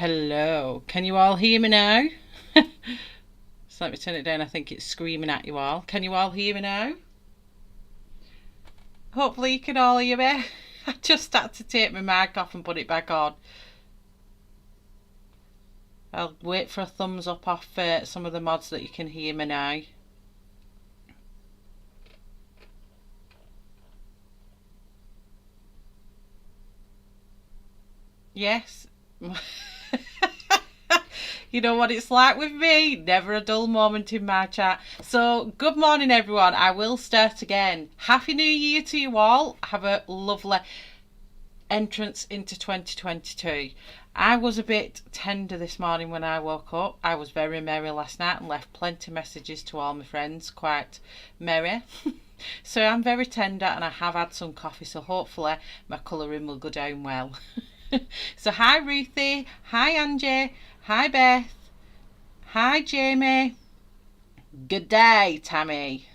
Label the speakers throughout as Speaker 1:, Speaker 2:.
Speaker 1: Hello, can you all hear me now? So let me turn it down. I think it's screaming at you all. Can you all hear me now? Hopefully you can all hear me. I just had to take my mic off and put it back on. I'll wait for a thumbs up off some of the mods that you can hear me now. Yes. You know what it's like with me, never a dull moment in my chat. So good morning everyone, I will start again. Happy New Year to you all. Have a lovely entrance into 2022. I was a bit tender this morning when I woke up. I was very merry last night and left plenty of messages to all my friends, quite merry. So I'm very tender and I have had some coffee, so hopefully my colouring will go down well. So hi Ruthie, hi Angie, hi Beth, hi Jamie, good day Tammy,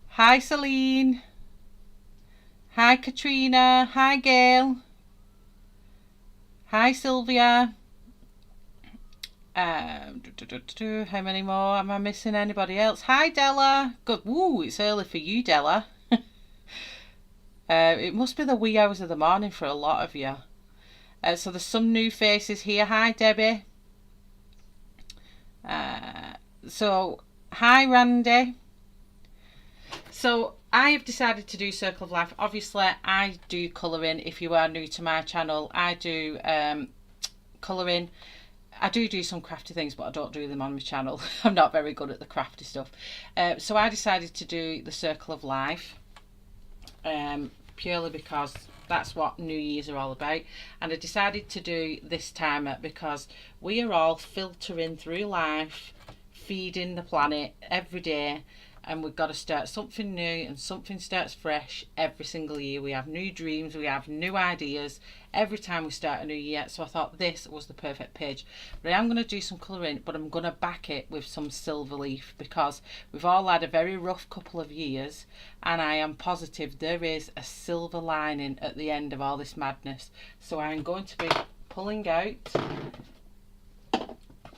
Speaker 1: hi Celine, hi Katrina, hi Gail, hi Sylvia, how many more, am I missing anybody else? Hi Della, good, woo, it's early for you Della. It must be the wee hours of the morning for a lot of you. So there's some new faces here. Hi Debbie. So hi Randy. So I have decided to do Circle of Life. Obviously I do colouring. If you are new to my channel, I do colouring. I do some crafty things, but I don't do them on my channel. I'm not very good at the crafty stuff. So I decided to do the Circle of Life. Purely because that's what New Year's are all about, and I decided to do this timer because we are all filtering through life, feeding the planet every day, and we've got to start something new, and something starts fresh every single year. We have new dreams, we have new ideas every time we start a new year. So I thought this was the perfect page. But I am going to do some colouring, but I'm going to back it with some silver leaf because we've all had a very rough couple of years, and I am positive there is a silver lining at the end of all this madness. So I'm going to be pulling out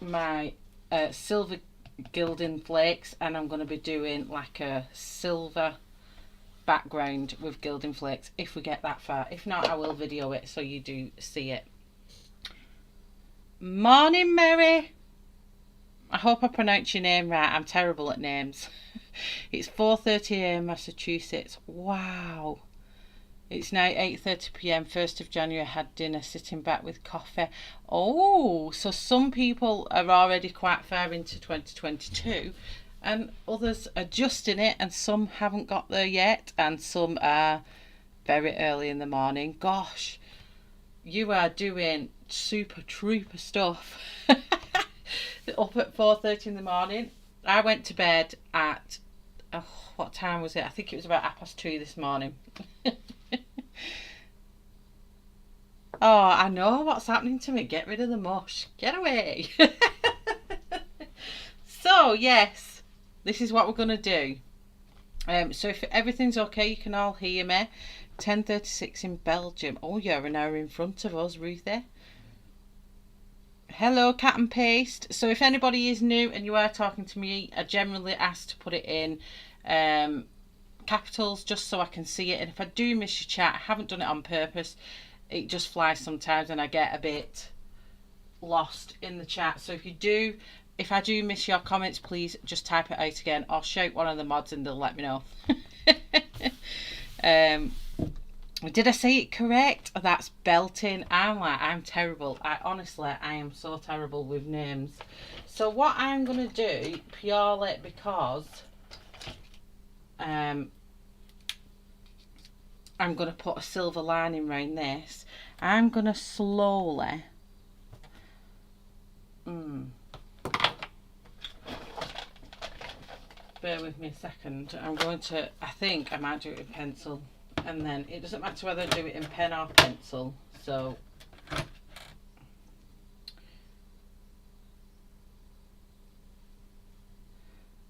Speaker 1: my silver gilding flakes, and I'm going to be doing like a silver background with gilding flakes if we get that far. If not, I will video it so you do see it. Morning Mary, I hope I pronounced your name right. I'm terrible at names. It's 4:30 AM Massachusetts. Wow, it's now 8:30 PM 1st of January. I had dinner, sitting back with coffee. Oh, so some people are already quite far into 2022 and others are just in it, and some haven't got there yet, and some are very early in the morning. Gosh, you are doing super trooper stuff. Up at 4:30 in the morning. I went to bed at what time was it? I think it was about 2:30 this morning. Oh, I know what's happening to me. Get rid of the mush. Get away. So, yes, this is what we're going to do. So if everything's okay, you can all hear me. 10:36 in Belgium. Oh, you're an hour in front of us, Ruthie. Hello, Cat and Paste. So if anybody is new and you are talking to me, I generally ask to put it in capitals just so I can see it. And if I do miss your chat, I haven't done it on purpose. It just flies sometimes and I get a bit lost in the chat. So if I do miss your comments, please just type it out again or shout one of the mods and they'll let me know. Did I say it correct? That's belting. I'm terrible. I am so terrible with names. So what I'm going to do, purely because I'm going to put a silver lining around this, I'm going to slowly bear with me a second. I think I might do it in pencil, and then it doesn't matter whether I do it in pen or pencil. So let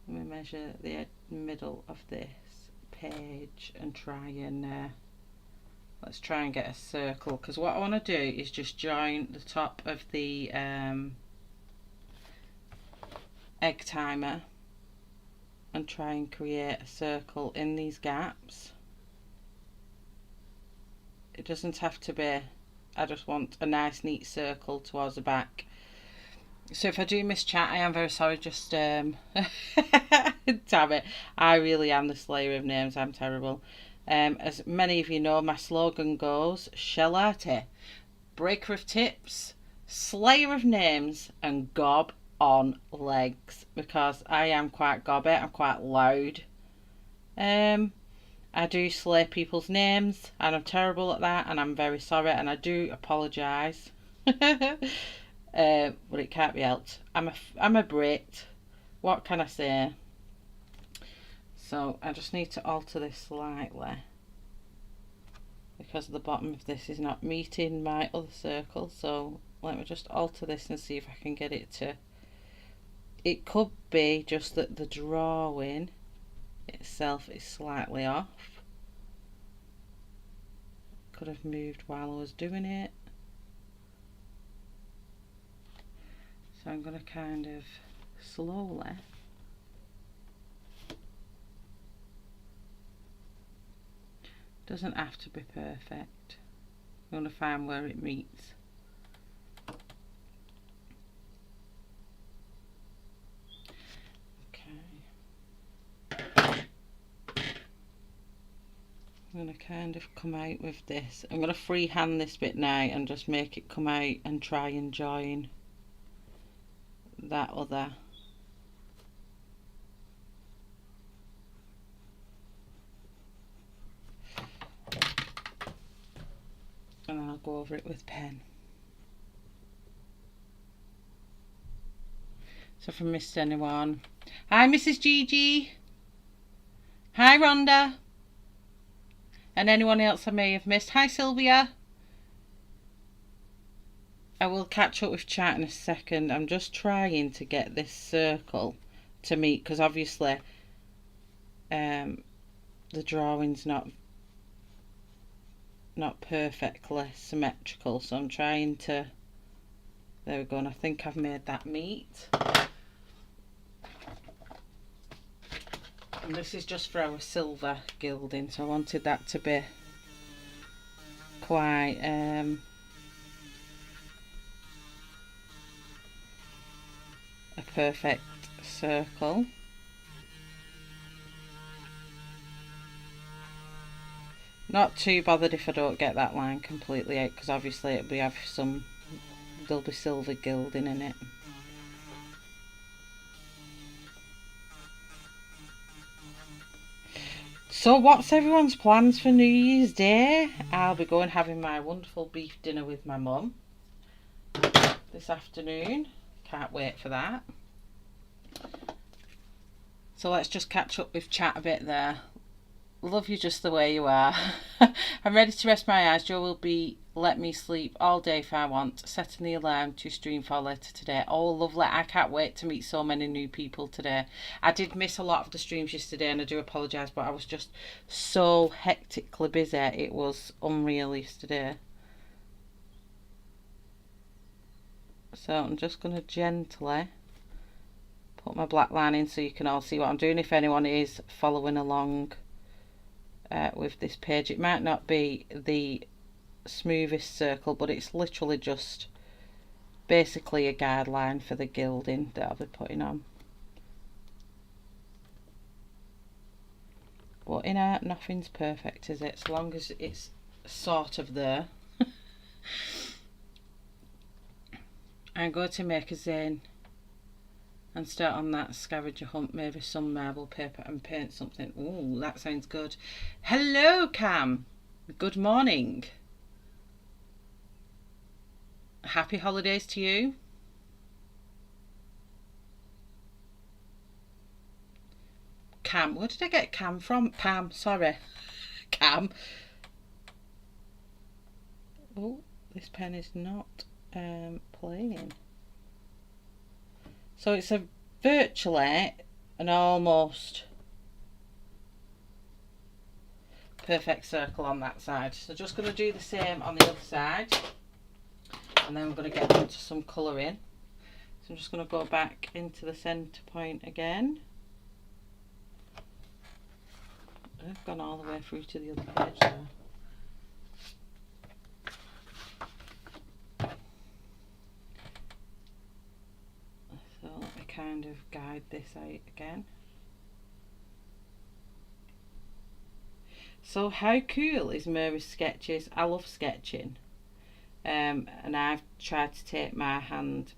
Speaker 1: me measure the middle of this page and try and Let's try and get a circle, because what I want to do is just join the top of the egg timer and try and create a circle in these gaps. It doesn't have to be, I just want a nice neat circle towards the back. So if I do miss chat, I am very sorry, just damn it, I really am the slayer of names, I'm terrible. As many of you know, my slogan goes, Shellate, breaker of tips, slayer of names, and gob on legs, because I am quite gobby, I'm quite loud. I do slay people's names, and I'm terrible at that, and I'm very sorry, and I do apologise. But it can't be helped. I'm a Brit. What can I say? So I just need to alter this slightly, because the bottom of this is not meeting my other circle. So let me just alter this and see if I can get it to. It could be just that the drawing itself is slightly off. Could have moved while I was doing it. So I'm going to kind of slowly doesn't have to be perfect. I'm going to find where it meets. Okay. I'm going to kind of come out with this. I'm going to freehand this bit now and just make it come out and try and join that other. And then I'll go over it with pen. So if I missed anyone. Hi Mrs. Gigi. Hi Rhonda. And anyone else I may have missed. Hi Sylvia. I will catch up with chat in a second. I'm just trying to get this circle to meet, because obviously the drawing's not perfectly symmetrical, so I'm trying to, there we go, and I think I've made that meet. And this is just for our silver gilding, so I wanted that to be quite a perfect circle. Not too bothered if I don't get that line completely out, because obviously there'll be silver gilding in it. So what's everyone's plans for New Year's Day? I'll be going having my wonderful beef dinner with my mum this afternoon. Can't wait for that. So let's just catch up with chat a bit there. Love you just the way you are. I'm ready to rest my eyes. Joe will be let me sleep all day if I want. Setting the alarm to stream for later today. Oh, lovely. I can't wait to meet so many new people today. I did miss a lot of the streams yesterday, and I do apologise, but I was just so hectically busy. It was unreal yesterday. So I'm just going to gently put my black line in so you can all see what I'm doing. If anyone is following along with this page, it might not be the smoothest circle, but it's literally just basically a guideline for the gilding that I'll be putting on. But in art, nothing's perfect, is it? As long as it's sort of there. I'm going to make a zane and start on that scavenger hunt, maybe some marble paper and paint something. Ooh, that sounds good. Hello Cam, good morning. Happy holidays to you. Cam, where did I get Cam from? Pam, sorry. Cam. Oh, this pen is not playing. So it's a virtually an almost perfect circle on that side. So just going to do the same on the other side, and then we're going to get into some colour in. So I'm just going to go back into the centre point again. I've gone all the way through to the other page there. So let me kind of guide this out again. So how cool is Mary's sketches? I love sketching, and I've tried to take my hand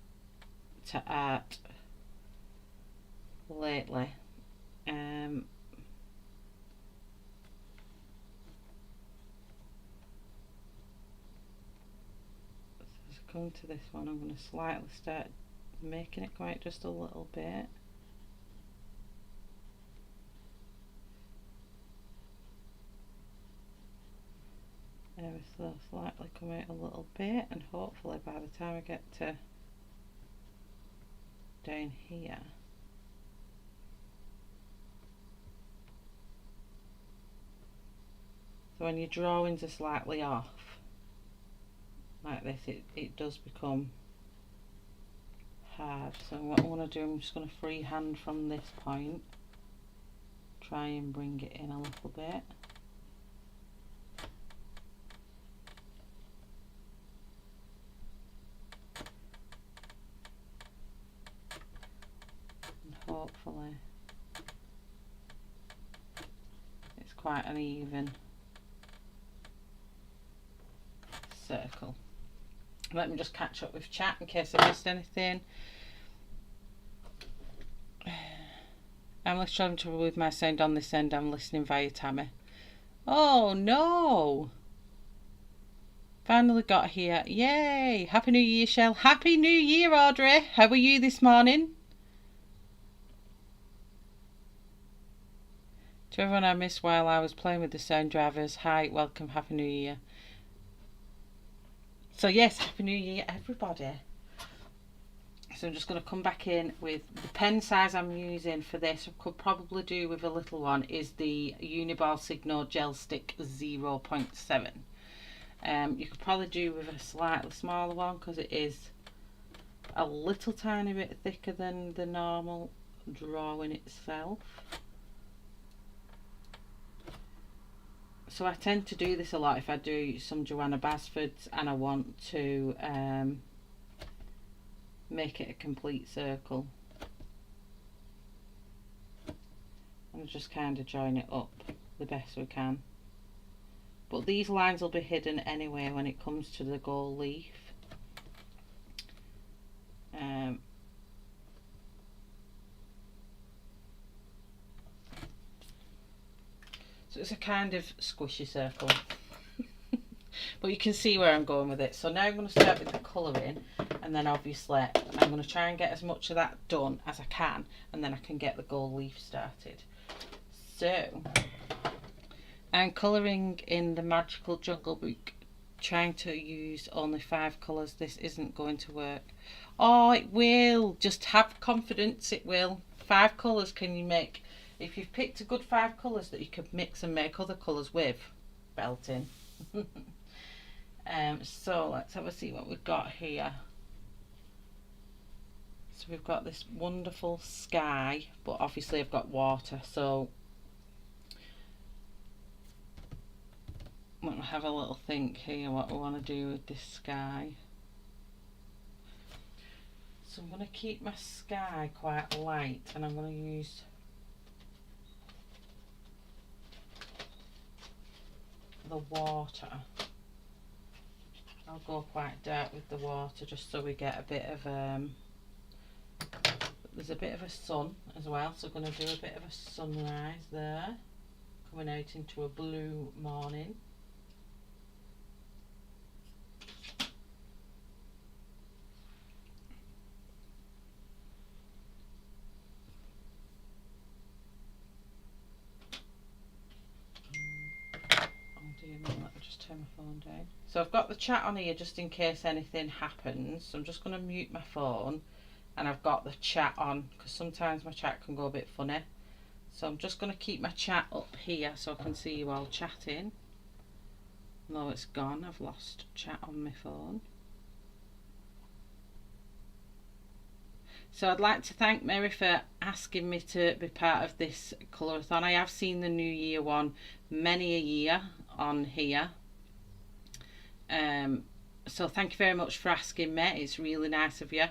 Speaker 1: to art lately. As I come to this one, I'm going to slightly start making it come out just a little bit. So slightly come out a little bit, and hopefully by the time I get to down here, so when your drawings are slightly off like this, it does become hard. So what I want to do, I'm just going to freehand from this point, try and bring it in a little bit. Hopefully it's quite an even circle. Let me just catch up with chat in case I missed anything. I'm having trouble with my sound on this end. I'm listening via Tammy. Oh no! Finally got here. Yay! Happy New Year, Shell. Happy New Year, Audrey. How are you this morning? To everyone I missed while I was playing with the sound drivers, hi, welcome, Happy New Year. So yes, Happy New Year everybody. So I'm just going to come back in with the pen size I'm using for this. I could probably do with a little one is the Uniball Signo Gel Stick 0.7. You could probably do with a slightly smaller one because it is a little tiny bit thicker than the normal drawing itself. So I tend to do this a lot if I do some Joanna Basfords and I want to make it a complete circle. And just kind of join it up the best we can. But these lines will be hidden anyway when it comes to the gold leaf. So it's a kind of squishy circle. But you can see where I'm going with it. So now I'm going to start with the colouring, and then obviously I'm going to try and get as much of that done as I can, and then I can get the gold leaf started. So I'm colouring in the Magical Jungle Book, trying to use only 5 colours. This isn't going to work. Oh, it will. Just have confidence, it will. 5 colours can you make. If you've picked a good 5 colours that you could mix and make other colours with, belting. So let's have a see what we've got here. So we've got this wonderful sky, but obviously I've got water, so I'm going to have a little think here what we want to do with this sky. So I'm going to keep my sky quite light, and I'm going to use the water. I'll go quite dark with the water just so we get a bit of there's a bit of a sun as well, so I'm going to do a bit of a sunrise there, coming out into a blue morning. Let me just turn my phone down. So I've got the chat on here just in case anything happens. So I'm just going to mute my phone, and I've got the chat on because sometimes my chat can go a bit funny. So I'm just going to keep my chat up here so I can see you all chatting. Though it's gone, I've lost chat on my phone. So I'd like to thank Mary for asking me to be part of this colour-a-thon. I have seen the New Year one many a year on here. So thank you very much for asking me. It's really nice of you.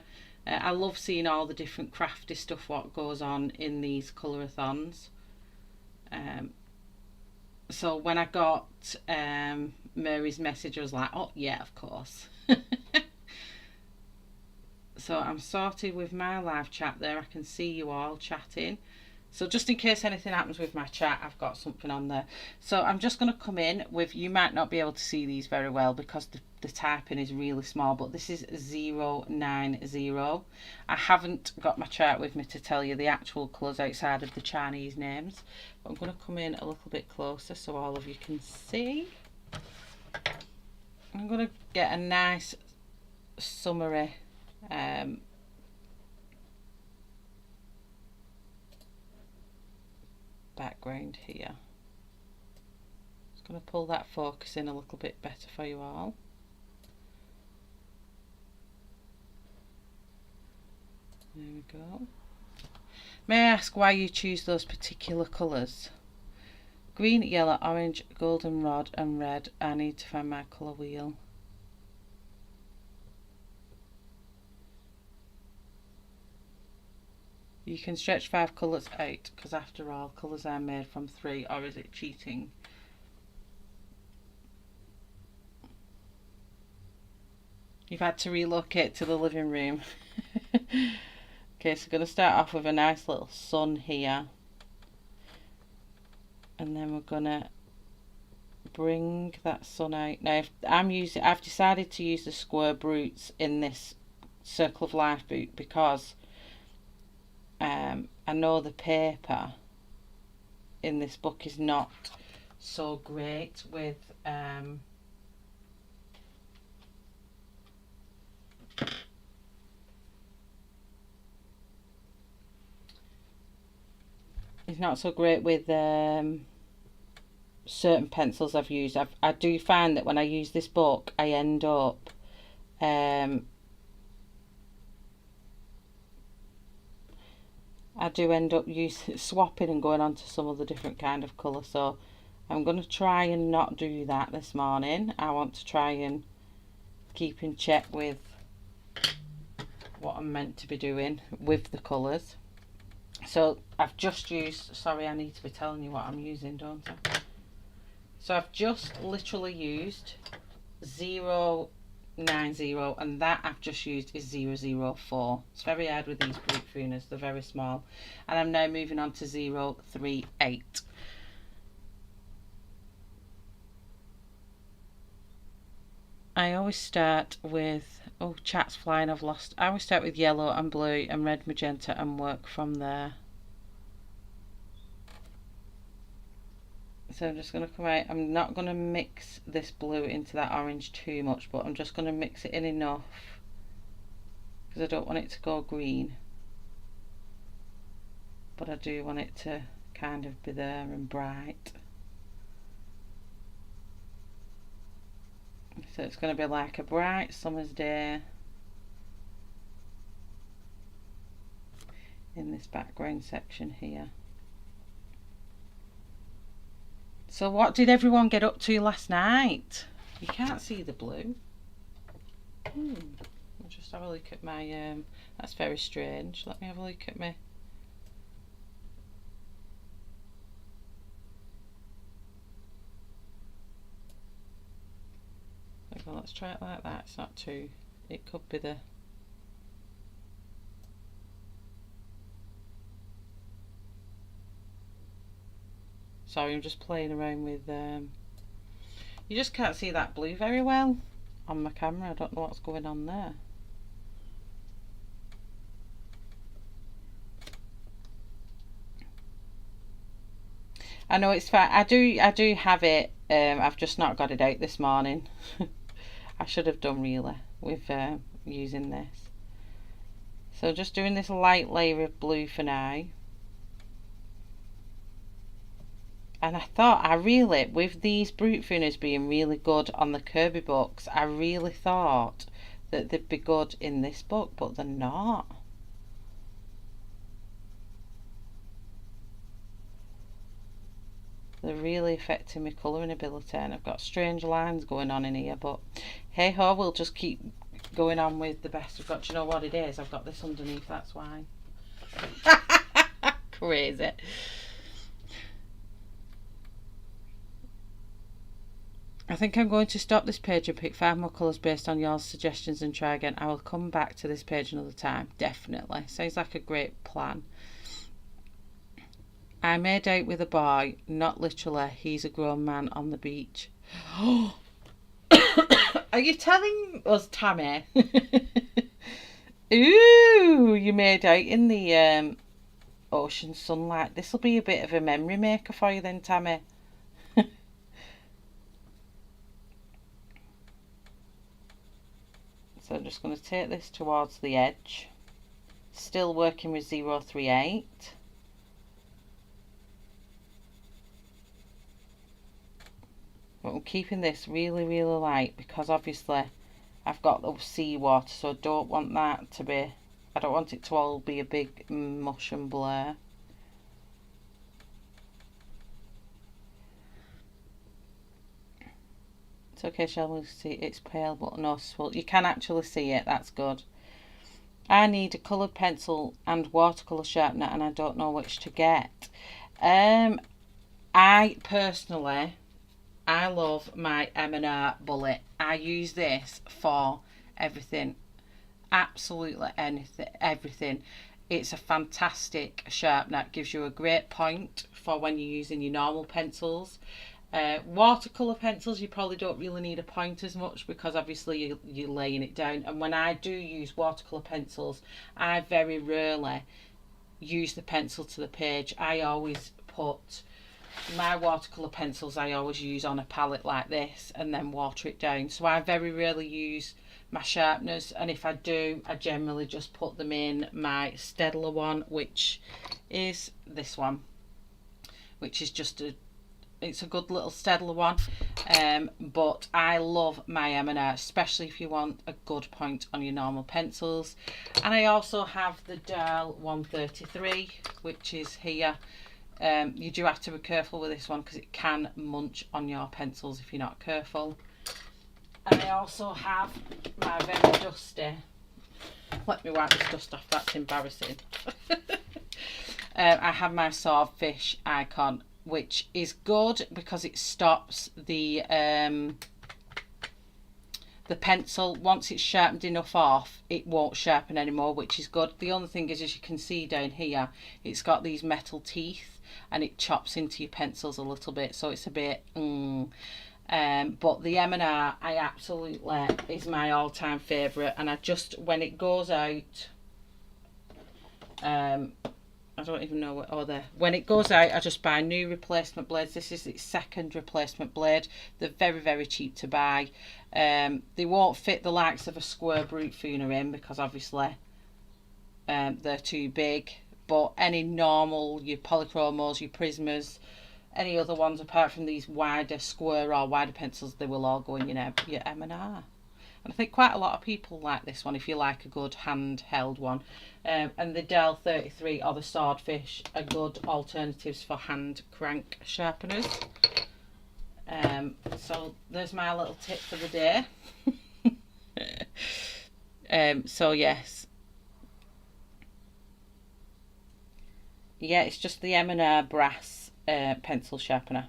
Speaker 1: I love seeing all the different crafty stuff what goes on in these colour-a-thons. So when I got Mary's message, I was like, oh yeah, of course. So I'm sorted with my live chat there. I can see you all chatting. So just in case anything happens with my chat, I've got something on there. So I'm just going to come in with, you might not be able to see these very well because the typing is really small, but this is 090. I haven't got my chart with me to tell you the actual colours outside of the Chinese names, but I'm going to come in a little bit closer so all of you can see. I'm going to get a nice summary background here. Just going to pull that focus in a little bit better for you all. There we go. May I ask why you choose those particular colours? Green, yellow, orange, goldenrod and red. I need to find my colour wheel. You can stretch 5 colours out because after all, colours are made from 3, or is it cheating? You've had to relocate to the living room. Okay, so we're going to start off with a nice little sun here. And then we're going to bring that sun out. Now I've decided to use the square brutes in this Circle of Life book because I know the paper in this book is not so great with it's not so great with certain pencils I've used. I do find that when I use this book I end up swapping and going on to some other different kind of colour, so I'm going to try and not do that this morning. I want to try and keep in check with what I'm meant to be doing with the colours. So I've just used, sorry, I need to be telling you what I'm using, don't I? So I've just literally used 090, and that I've just used is 004. It's very hard with these brutfuners, they're very small. And I'm now moving on to 038. I always start with, oh, chat's flying, I've lost. I always start with yellow and blue and red, magenta and work from there. So I'm just going to come out, I'm not going to mix this blue into that orange too much, but I'm just going to mix it in enough because I don't want it to go green, but I do want it to kind of be there and bright. So it's going to be like a bright summer's day in this background section here. So what did everyone get up to last night? You can't see the blue. I'll just have a look at my, that's very strange. Let me have a look at me. Okay, let's try it like that. It's not too, it could be the, sorry, I'm just playing around with, you just can't see that blue very well on my camera. I don't know what's going on there. I know it's fine. I do have it. I've just not got it out this morning. I should have done really with using this. So just doing this light layer of blue for now. And I thought, with these brutfuners being really good on the Kirby books, I really thought that they'd be good in this book, but they're not. They're really affecting my colouring ability, and I've got strange lines going on in here, but hey ho, we'll just keep going on with the best we've got. Do you know what it is? I've got this underneath, that's why. Crazy. I think I'm going to stop this page and pick 5 more colours based on your suggestions and try again. I will come back to this page another time, definitely. Sounds like a great plan. I made out with a boy, not literally, he's a grown man on the beach. Are you telling us, Tammy? Ooh, you made out in the ocean sunlight. This will be a bit of a memory maker for you then, Tammy. So I'm just going to take this towards the edge. Still working with 038. But I'm keeping this really, really light because obviously I've got the seawater, so I don't want that to be, I don't want it to all be a big mush and blur. It's okay, shall we see? It's pale but no swirl. You can actually see it, that's good. I need a coloured pencil and watercolour sharpener and I don't know which to get. I personally, I love my M&R Bullet. I use this for everything, absolutely anything, everything. It's a fantastic sharpener. It gives you a great point for when you're using your normal pencils. Watercolour pencils, you probably don't really need a point as much because obviously you're laying it down. And when I do use watercolour pencils, I very rarely use the pencil to the page. I always put my watercolour pencils, I always use on a palette like this and then water it down. So I very rarely use my sharpeners, and if I do, I generally just put them in my Staedtler one, which is this one, which is just it's a good little Staedtler one. But I love my M&R, especially if you want a good point on your normal pencils. And I also have the Dial 133, which is here. You do have to be careful with this one because it can munch on your pencils if you're not careful. And I also have my very dusty, let me wipe this dust off, that's embarrassing. I have my Swordfish icon, which is good because it stops the pencil. Once it's sharpened enough off, it won't sharpen anymore, which is good. The only thing is, as you can see down here, it's got these metal teeth and it chops into your pencils a little bit, so it's a bit but the M&R, I absolutely, is my all-time favourite. And I just, when it goes out, I don't even know what, oh there, when it goes out, I just buy new replacement blades. This is its second replacement blade. They're very, very cheap to buy. They won't fit the likes of a square brutfuner in because obviously they're too big, but any normal, your polychromos, your prismas, any other ones apart from these wider square or wider pencils, they will all go in your M&R. And I think quite a lot of people like this one if you like a good handheld one. And the Dial 33 or the Swordfish are good alternatives for hand crank sharpeners. So there's my little tip for the day. So yes. Yeah, it's just the M&R brass pencil sharpener.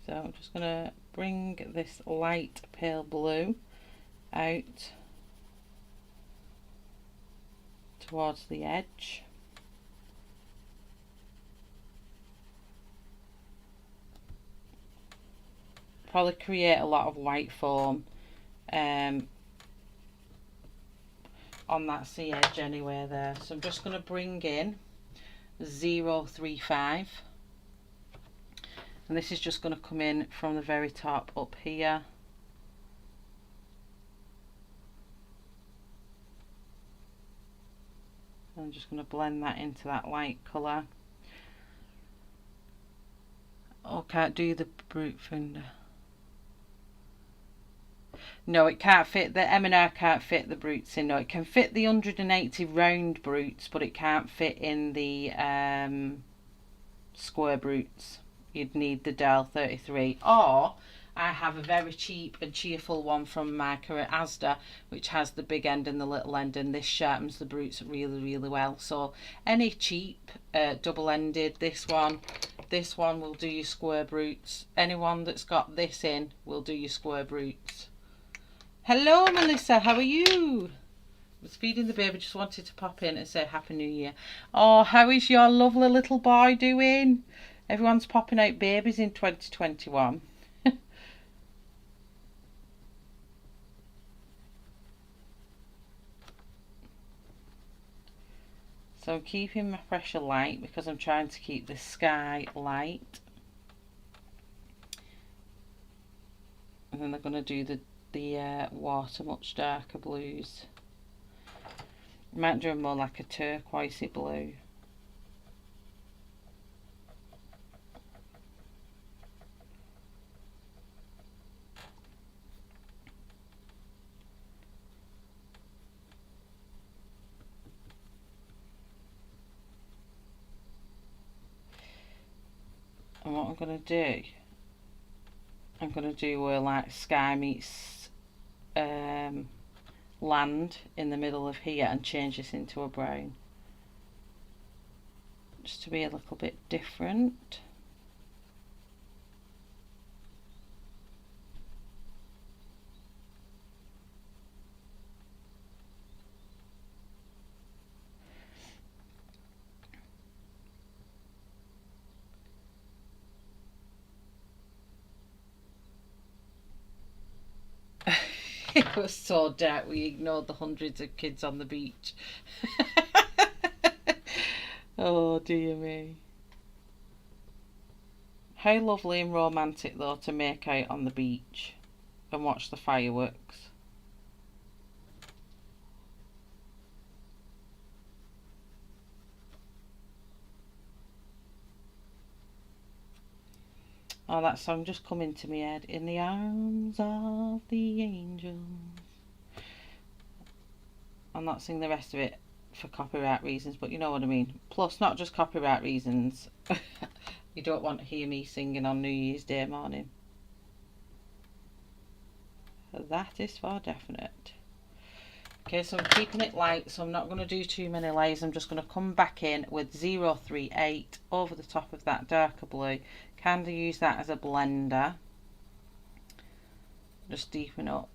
Speaker 1: So I'm just going to bring this light pale blue out towards the edge. Probably create a lot of white foam on that sea edge anyway there. So I'm just going to bring in 035. And this is just going to come in from the very top up here. just going to blend that into that light colour. Oh, can't do the brute funder. No, it can't fit, the M&R can't fit the brutes in. No, it can fit the 180 round brutes, but it can't fit in the square brutes. You'd need the Dial 33. Or I have a very cheap and cheerful one from Mica at Asda, which has the big end and the little end, and this sharpens the brutes really, really well. So any cheap double-ended, this one will do your square brutes. Anyone that's got this in will do your square brutes. Hello Melissa, how are you? I was feeding the baby, just wanted to pop in and say Happy New Year. Oh, how is your lovely little boy doing? Everyone's popping out babies in 2021. So I'm keeping my pressure light because I'm trying to keep the sky light. And then they're going to do the water much darker blues. Might do more like a turquoisey blue. And what I'm going to do, I'm going to do where like sky meets land in the middle of here and change this into a brown, just to be a little bit different. It was so dark we ignored the hundreds of kids on the beach. Oh dear me. How lovely and romantic though to make out on the beach and watch the fireworks. Oh, that song just come into my head. In the arms of the angels. I'll not sing the rest of it for copyright reasons, but you know what I mean. Plus, not just copyright reasons. You don't want to hear me singing on New Year's Day morning. That is for definite. Okay, so I'm keeping it light, so I'm not going to do too many layers. I'm just going to come back in with 038 over the top of that darker blue. Kind of use that as a blender. Just deepen up.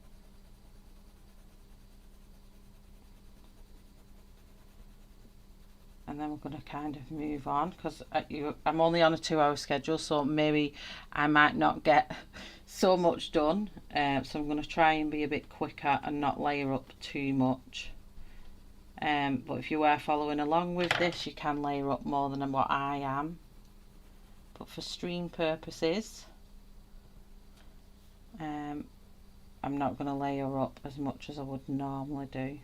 Speaker 1: And then we're going to kind of move on because I'm only on a 2-hour schedule, so maybe I might not get so much done. So I'm going to try and be a bit quicker and not layer up too much. But if you are following along with this, you can layer up more than what I am. But for stream purposes, I'm not going to layer up as much as I would normally do.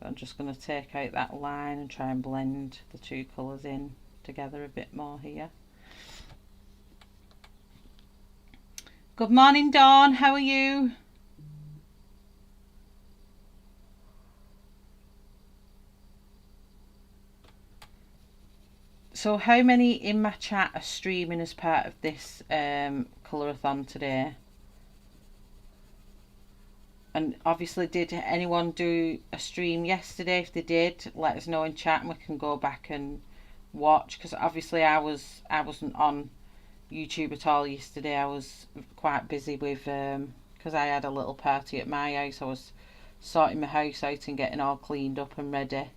Speaker 1: I'm just going to take out that line and try and blend the two colours in together a bit more here. Good morning, Dawn. How are you? So how many in my chat are streaming as part of this colour-a-thon today? And obviously, did anyone do a stream yesterday? If they did, let us know in chat and we can go back and watch. Because obviously I wasn't on YouTube at all yesterday. I was quite busy with because I had a little party at my house. I was sorting my house out and getting all cleaned up and ready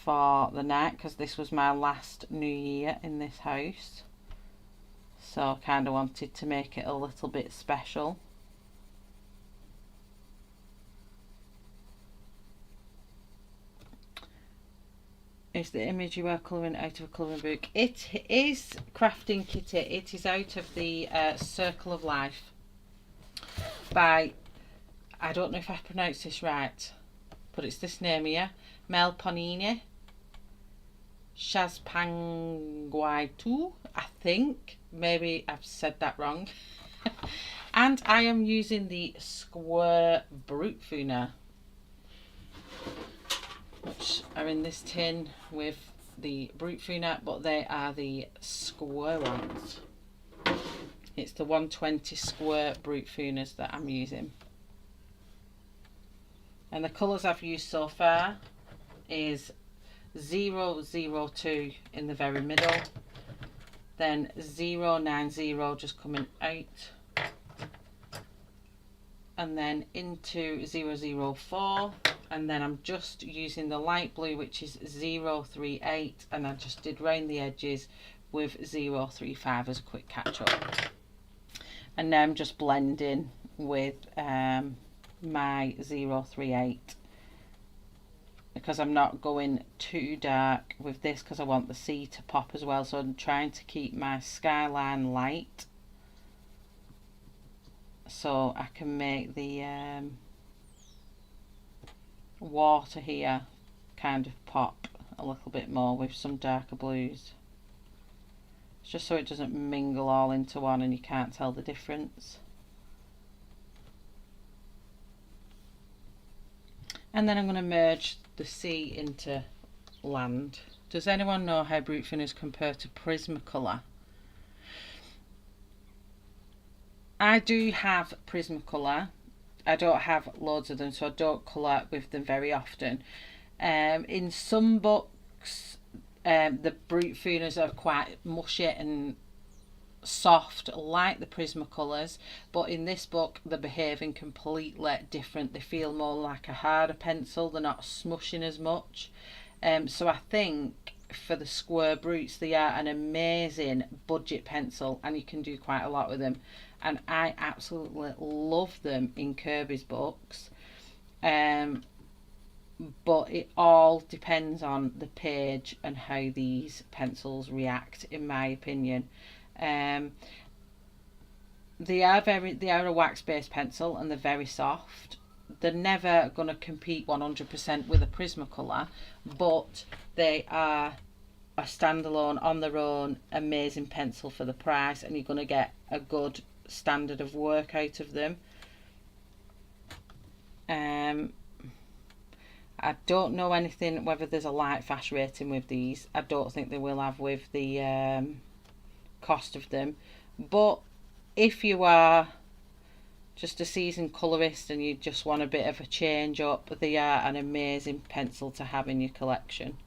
Speaker 1: for the night, because this was my last New Year in this house. So I kind of wanted to make it a little bit special. Is the image you are colouring out of a colouring book? It is, Crafting Kitty. It is out of the Circle of Life by, I don't know if I pronounced this right, but it's this name here, Melponine Shazpanguaitu, I think. Maybe I've said that wrong. And I am using the square brutfuner, which are in this tin with the brutfuner, but they are the square ones. It's the 120 square brutfuners that I'm using. And the colours I've used so far is 002 in the very middle, then 090 just coming out, and then into 004, and then I'm just using the light blue, which is 038, and I just did round the edges with 035 as a quick catch up. And now I'm just blending with my 038, because I'm not going too dark with this, because I want the sea to pop as well. So I'm trying to keep my skyline light so I can make the water here kind of pop a little bit more with some darker blues, just so it doesn't mingle all into one and you can't tell the difference. And then I'm going to merge the sea into land. Does anyone know how brutfuners compare to Prismacolor? I do have Prismacolor. I don't have loads of them, so I don't colour with them very often. In some books, the brutfuners are quite mushy and soft like the Prismacolors, but in this book they're behaving completely different. They feel more like a harder pencil, they're not smushing as much. So I think for the square brutes, they are an amazing budget pencil, and you can do quite a lot with them, and I absolutely love them in Kirby's books. But it all depends on the page and how these pencils react, in my opinion. They are a wax-based pencil, and they're very soft. They're never going to compete 100% with a Prismacolor, but they are a standalone, on their own, amazing pencil for the price, and you're going to get a good standard of work out of them. I don't know anything whether there's a light fast rating with these. I don't think they will have with the cost of them, but if you are just a seasoned colourist and you just want a bit of a change up, they are an amazing pencil to have in your collection.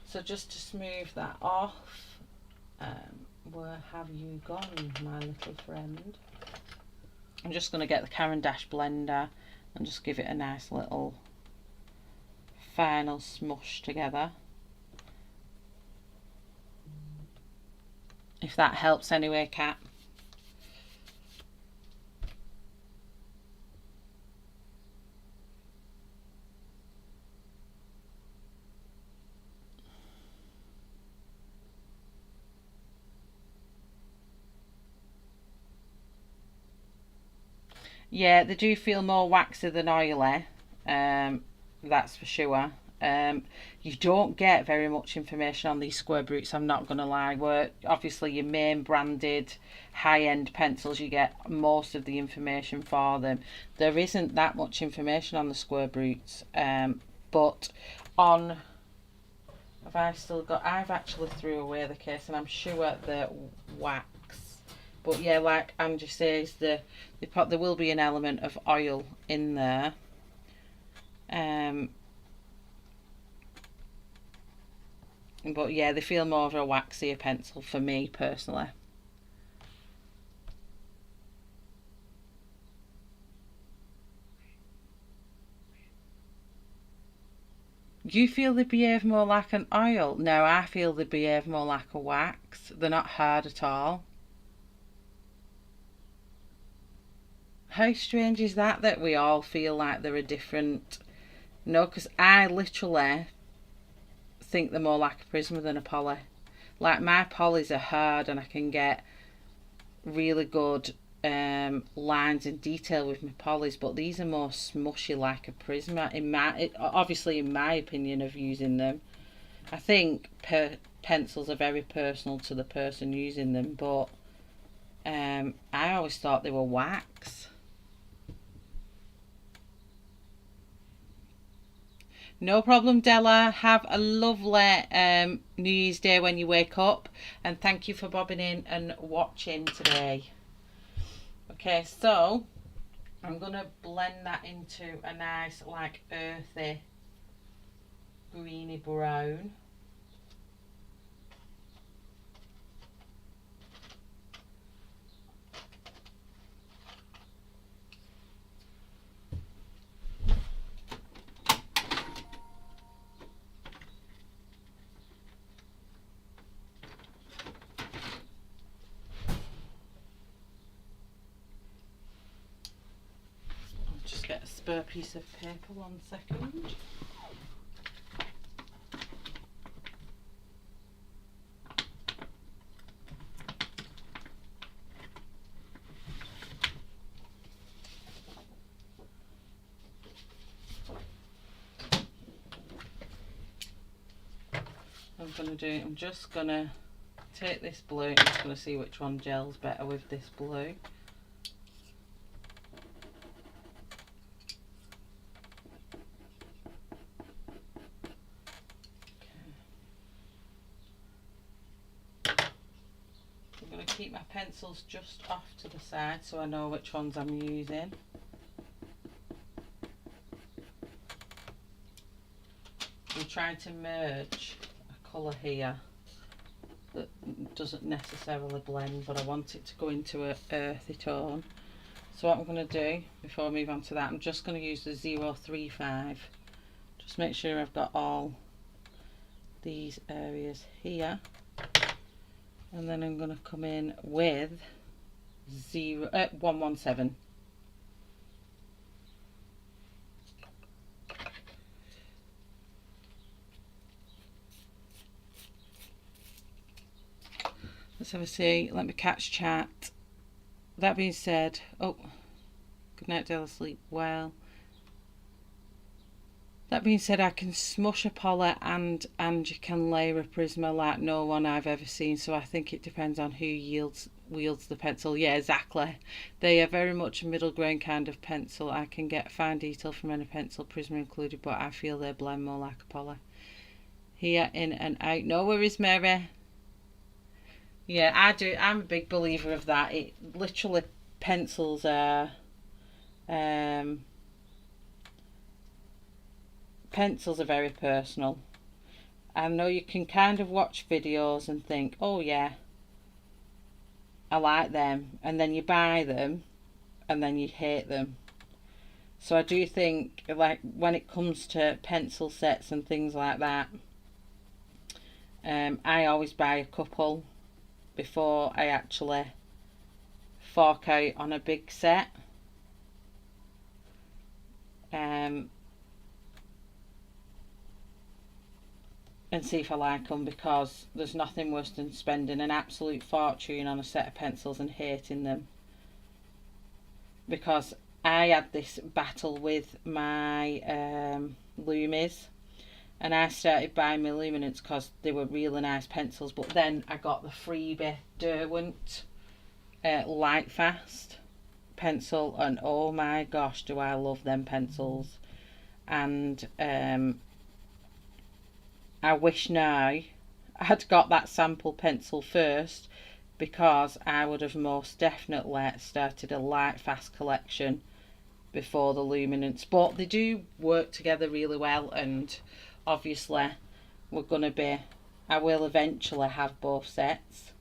Speaker 1: So just to smooth that off, where have you gone, my little friend? I'm just going to get the Caran d'Ache blender and just give it a nice little final smush together, if that helps anyway, Kat. Yeah, they do feel more waxy than oily, that's for sure. You don't get very much information on these square brutes, I'm not going to lie. Where obviously your main branded high-end pencils, you get most of the information for them. There isn't that much information on the square brutes, but on... I've actually threw away the case, and I'm sure they're wax. But yeah, like Angie says, there will be an element of oil in there. But yeah, they feel more of a waxier pencil for me personally. You feel they behave more like an oil? No, I feel they behave more like a wax. They're not hard at all. How strange is that we all feel like they're a different... No, because I literally think they're more like a Prisma than a poly. Like my polys are hard, and I can get really good lines and detail with my polys, but these are more smushy like a Prisma obviously in my opinion of using them. I think pencils are very personal to the person using them, but I always thought they were wax. No problem, Della. Have a lovely New Year's Day when you wake up, and thank you for bobbing in and watching today. Okay, so I'm going to blend that into a nice like earthy greeny brown. Get a spare piece of paper, 1 second. I'm just gonna take this blue. I'm just gonna see which one gels better with this blue. Keep my pencils just off to the side so I know which ones I'm using. I'm trying to merge a colour here that doesn't necessarily blend, but I want it to go into an earthy tone. So what I'm going to do before I move on to that, I'm just going to use the 035. Just make sure I've got all these areas here. And then I'm going to come in with 117. Let's have a see. Let me catch chat. That being said, oh, good night, Della, sleep well. That being said, I can smush a poly and you can layer a Prisma like no one I've ever seen. So I think it depends on who wields the pencil. Yeah, exactly. They are very much a middle ground kind of pencil. I can get fine detail from any pencil, Prisma included, but I feel they blend more like a poly. Here, in and out. No worries, Mary. Yeah, I do. I'm a big believer of that. It literally, pencils are pencils are very personal. I know you can kind of watch videos and think, oh yeah, I like them, and then you buy them and then you hate them. So I do think, like, when it comes to pencil sets and things like that, I always buy a couple before I actually fork out on a big set. And see if I like them, because there's nothing worse than spending an absolute fortune on a set of pencils and hating them. Because I had this battle with my Lumis, and I started buying my luminants because they were really nice pencils, but then I got the freebie Derwent Light Fast pencil, and oh my gosh, do I love them pencils. And I wish now I had got that sample pencil first, because I would have most definitely started a light fast collection before the luminants. But they do work together really well, and obviously I will eventually have both sets,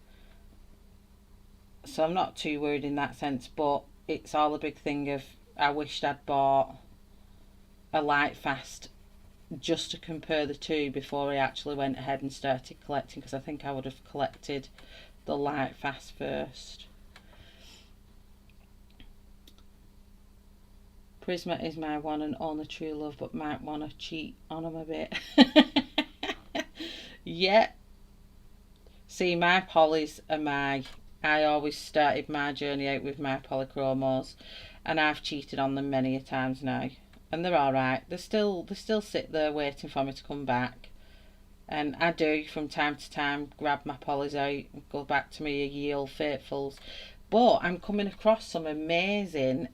Speaker 1: so I'm not too worried in that sense. But it's all a big thing of, I wished I'd bought a light fast just to compare the two before I actually went ahead and started collecting, because I think I would have collected the light fast first. Prisma is my one and only true love, but might want to cheat on them a bit. Yeah. See, my polys are my I always started my journey out with my polychromos, and I've cheated on them many a times now, and they're all right. They still sit there waiting for me to come back, and I do from time to time grab my polys out and go back to my ye old faithfuls. But I'm coming across some amazing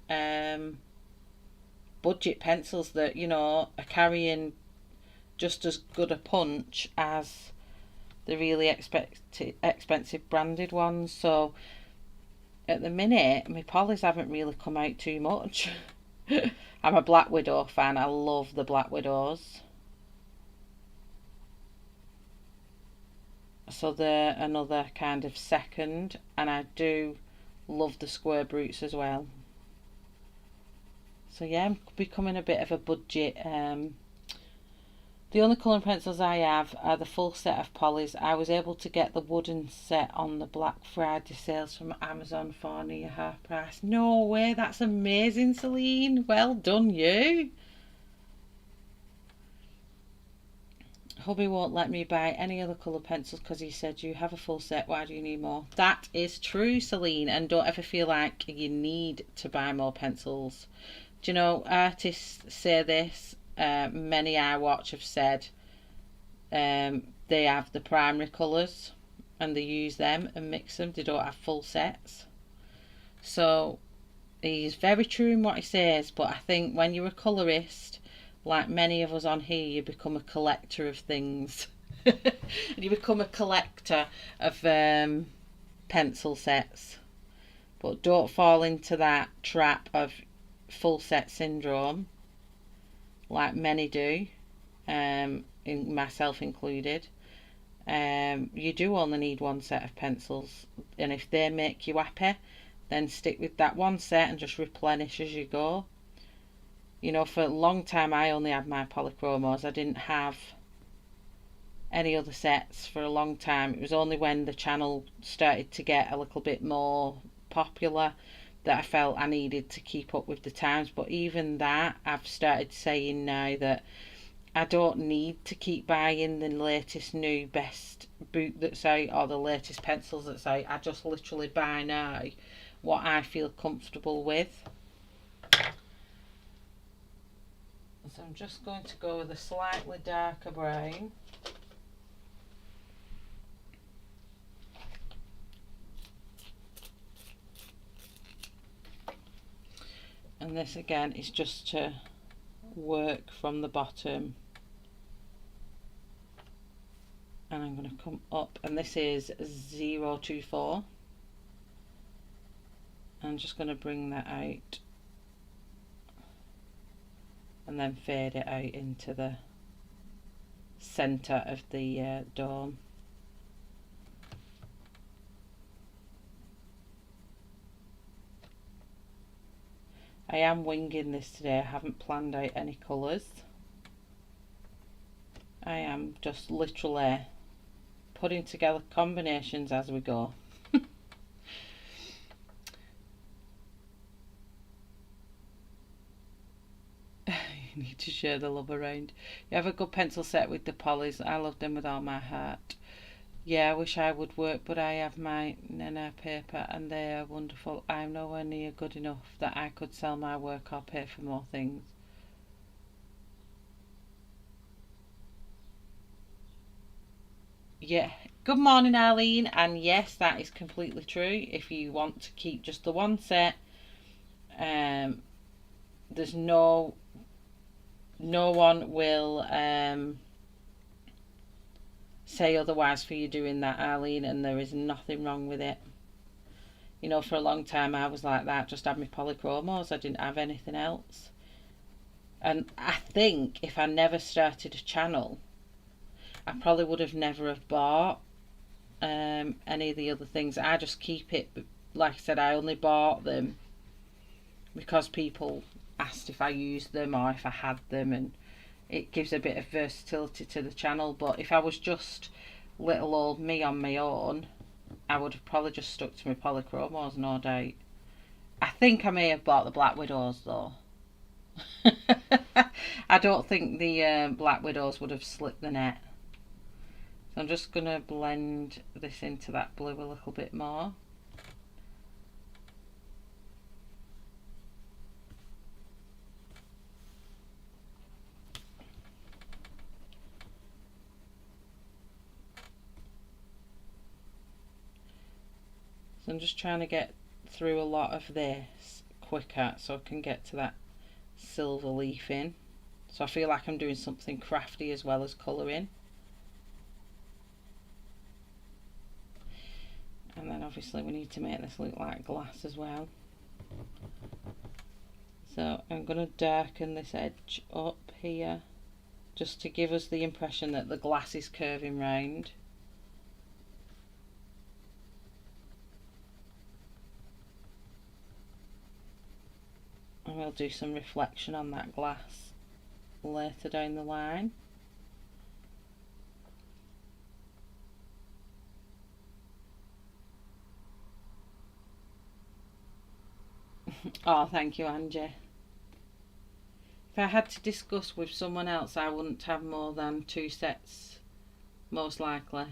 Speaker 1: budget pencils that, you know, are carrying just as good a punch as the really expensive branded ones. So at the minute, my polys haven't really come out too much. I'm a Black Widow fan. I love the Black Widows. So they're another kind of second, and I do love the square brutes as well. So yeah, I'm becoming a bit of a budget. The only colouring pencils I have are the full set of polys. I was able to get the wooden set on the Black Friday sales from Amazon for near half price. No way, that's amazing, Celine. Well done, you. Hubby won't let me buy any other colour pencils because he said, you have a full set, why do you need more? That is true, Celine, and don't ever feel like you need to buy more pencils. Do you know, artists say this, many I watch have said they have the primary colours and they use them and mix them, they don't have full sets. So he's very true in what he says, but I think when you're a colourist, like many of us on here, you become a collector of things. You become a collector of pencil sets. But don't fall into that trap of full set syndrome, like many do, in myself included. You do only need one set of pencils, and if they make you happy, then stick with that one set and just replenish as you go. You know, for a long time I only had my polychromos. I didn't have any other sets for a long time. It was only when the channel started to get a little bit more popular that I felt I needed to keep up with the times. But even that, I've started saying now that I don't need to keep buying the latest new best boot that's out or the latest pencils that's out. I just literally buy now what I feel comfortable with. So I'm just going to go with a slightly darker brown. And this again is just to work from the bottom. And I'm going to come up, and this is 024. I'm just going to bring that out and then fade it out into the centre of the dome. I am winging this today. I haven't planned out any colours. I am just literally putting together combinations as we go. You need to share the love around. You have a good pencil set with the polys. I love them with all my heart. Yeah, I wish I would work, but I have my Nena paper and they are wonderful. I'm nowhere near good enough that I could sell my work or pay for more things. Yeah, good morning, Arlene. And yes, that is completely true. If you want to keep just the one set, there's no one will say otherwise for you doing that, Arlene, and there is nothing wrong with it. You know, for a long time I was like that, just had my polychromos, I didn't have anything else. And I think if I never started a channel, I probably would have never have bought any of the other things. I just keep it, like I said, I only bought them because people asked if I used them or if I had them, and it gives a bit of versatility to the channel. But if I was just little old me on my own, I would have probably just stuck to my polychromos, no doubt. I think I may have bought the Black Widows though. I don't think the Black Widows would have slipped the net. So I'm just going to blend this into that blue a little bit more. So I'm just trying to get through a lot of this quicker so I can get to that silver leaf in. So I feel like I'm doing something crafty as well as colouring. And then obviously we need to make this look like glass as well. So I'm going to darken this edge up here just to give us the impression that the glass is curving round. And we'll do some reflection on that glass later down the line. Oh, thank you, Angie. If I had to discuss with someone else, I wouldn't have more than 2 sets, most likely.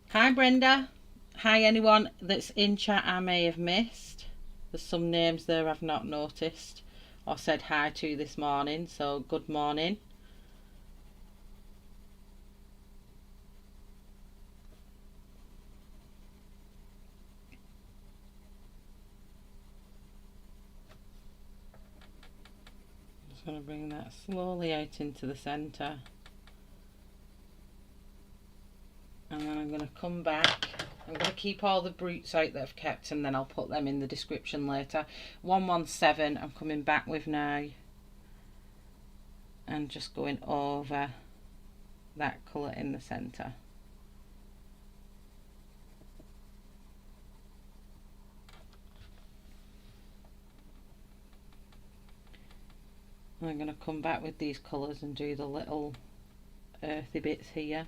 Speaker 1: Hi Brenda. Hi anyone that's in chat I may have missed. There's some names there I've not noticed or said hi to this morning, so good morning. Just going to bring that slowly out into the centre. And then I'm going to come back. I'm going to keep all the brutes out that I've kept and then I'll put them in the description later. 117 I'm coming back with now. And just going over that colour in the centre. And I'm going to come back with these colours and do the little earthy bits here.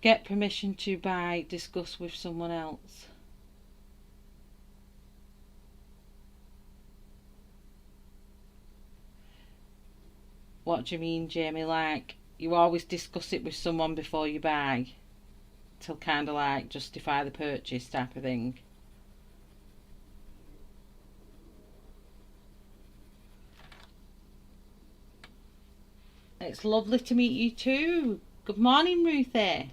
Speaker 1: Get permission to buy, discuss with someone else. What do you mean, Jamie? Like, you always discuss it with someone before you buy? To kind of like justify the purchase type of thing? It's lovely to meet you too. Good morning, Ruthie.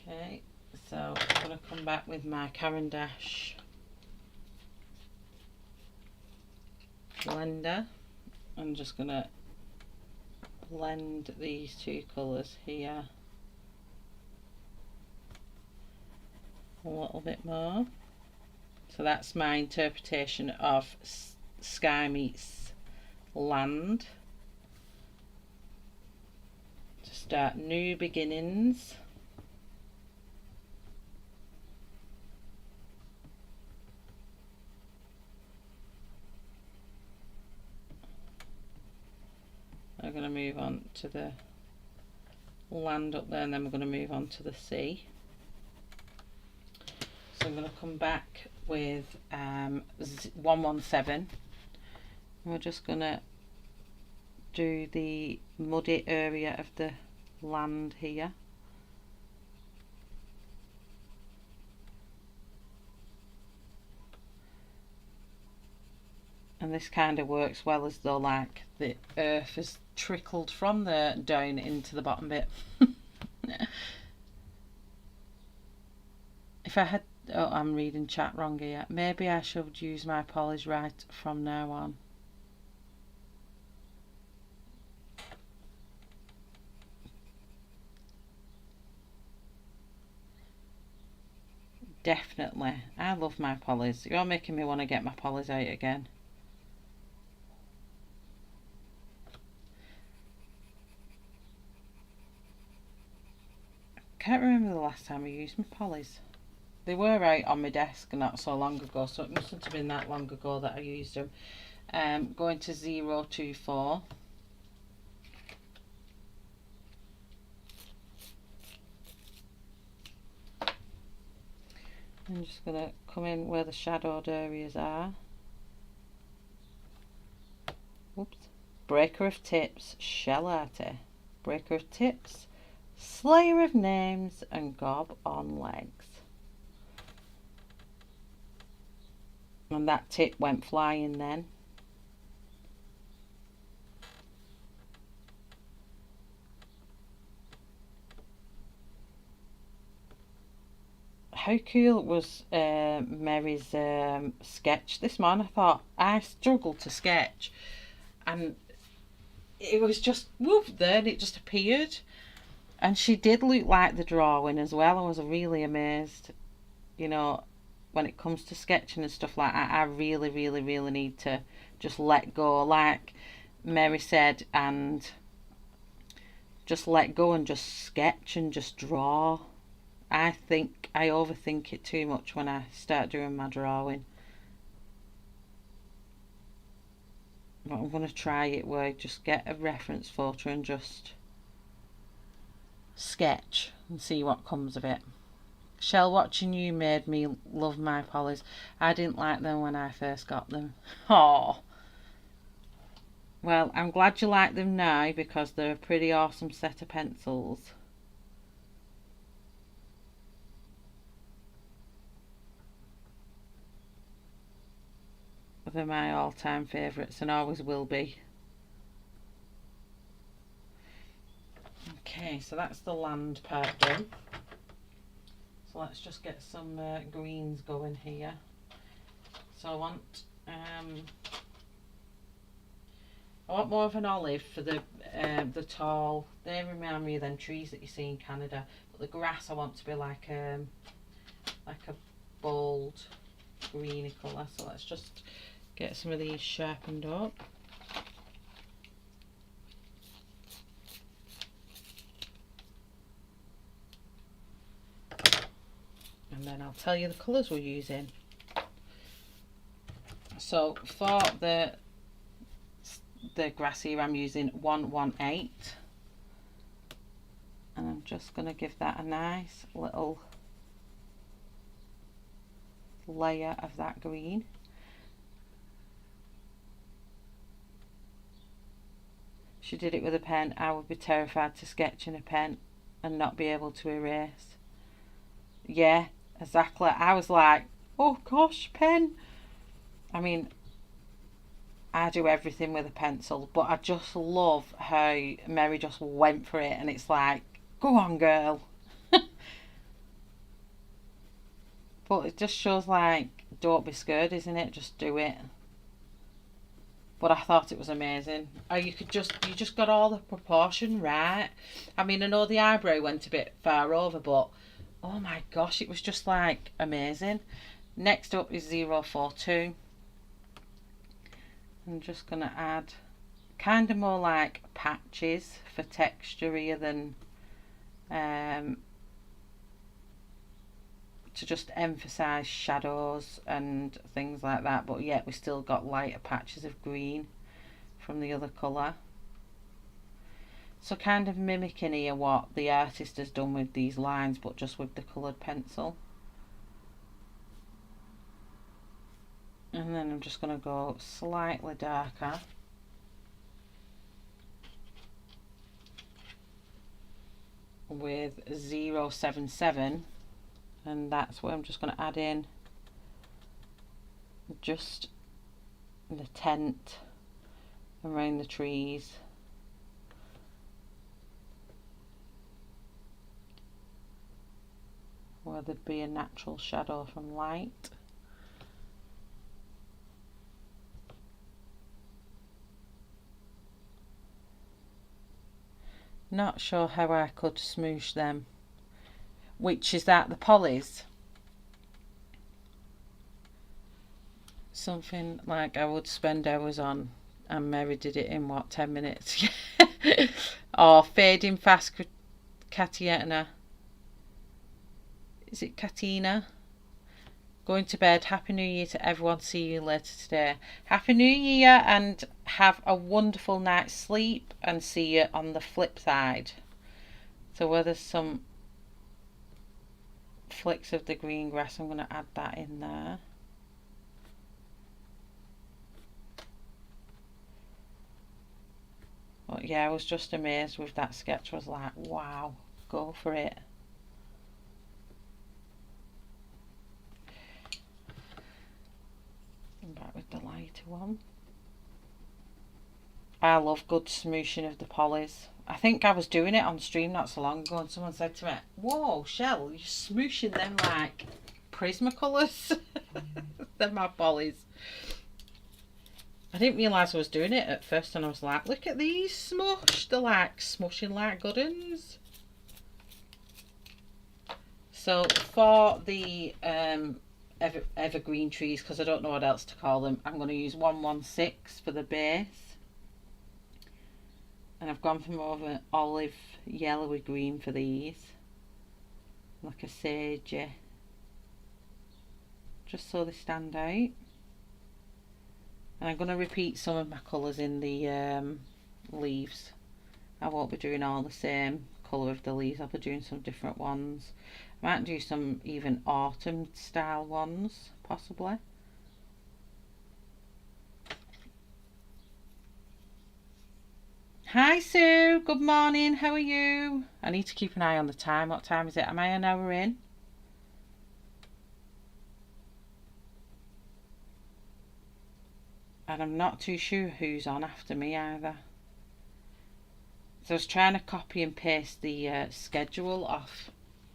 Speaker 1: Okay, so I'm going to come back with my Caran d'Ache blender. I'm just going to blend these 2 colours here a little bit more. So that's my interpretation of sky meets land. To start new beginnings. I'm going to move on to the land up there and then we're going to move on to the sea. So I'm going to come back with 117 and we're just going to do the muddy area of the land here. And this kind of works well as though like the earth has trickled from the down into the bottom bit. If I had, oh, I'm reading chat wrong here. Maybe I should use my polish right from now on. Definitely. I love my polish. You're making me want to get my polish out again. Can't remember the last time I used my polys. They were out on my desk not so long ago, so it mustn't have been that long ago that I used them. Going to 024. I'm just going to come in where the shadowed areas are. Whoops. Breaker of tips, shell-arty. Breaker of tips, slayer of names, and gob on legs. And that tip went flying then. How cool was Mary's sketch this morning? I thought I struggled to sketch, and it was just whoop, then it just appeared. And she did look like the drawing as well. I was really amazed. You know, when it comes to sketching and stuff like that, I really, really, really need to just let go, like Mary said, and just let go and just sketch and just draw. I think I overthink it too much when I start doing my drawing. But I'm going to try it where I just get a reference photo and just sketch and see what comes of it. Shell, watching you made me love my polys. I didn't like them when I first got them. Oh. Well, I'm glad you like them now because they're a pretty awesome set of pencils. They're my all-time favourites and always will be. Okay, so that's the land part done. So let's just get some greens going here. So I want more of an olive for the tall. They remind me of them trees that you see in Canada. But the grass I want to be like a bold greeny colour. So let's just get some of these sharpened up. And then I'll tell you the colours we're using. So for the grass here I'm using 118. And I'm just going to give that a nice little layer of that green. She did it with a pen. I would be terrified to sketch in a pen and not be able to erase. Yeah, exactly. I was like, oh gosh, pen. I mean, I do everything with a pencil, but I just love how Mary just went for it, and it's like, go on, girl. But it just shows like, don't be scared, isn't it? Just do it. But I thought it was amazing. Oh, you just got all the proportion right. I mean, I know the eyebrow went a bit far over, but oh my gosh, it was just like amazing. Next up is 042. I'm just going to add kind of more like patches for texture here than to just emphasize shadows and things like that, but yet we still got lighter patches of green from the other colour. So kind of mimicking here what the artist has done with these lines, but just with the coloured pencil. And then I'm just going to go slightly darker. With 077, and that's where I'm just going to add in just the tent around the trees. Where there'd be a natural shadow from light. Not sure how I could smoosh them. Which is that the polys. Something like I would spend hours on, and Mary did it in what, 10 minutes? Or fading fast Katina. Is it Katina? Going to bed. Happy New Year to everyone. See you later today. Happy New Year, and have a wonderful night's sleep, and see you on the flip side. So where there's some flicks of the green grass. I'm going to add that in there. But yeah, I was just amazed with that sketch. I was like, wow, go for it. I'm back with the lighter one. I love good smooshing of the polys. I think I was doing it on stream not so long ago and someone said to me, whoa, Shell, you're smooshing them like Prismacolors. They're my polys. I didn't realise I was doing it at first and I was like, look at these smush. They're like smushing like good uns. So for the evergreen trees, because I don't know what else to call them, I'm going to use 116 for the base. And I've gone for more of an olive yellowy green for these. Like a sagey. Just so they stand out. And I'm going to repeat some of my colours in the leaves. I won't be doing all the same colour of the leaves. I'll be doing some different ones. I might do some even autumn style ones, possibly. Hi Sue, good morning, how are you? I need to keep an eye on the time. What time is it? Am I an hour in? And I'm not too sure who's on after me either. So I was trying to copy and paste the schedule off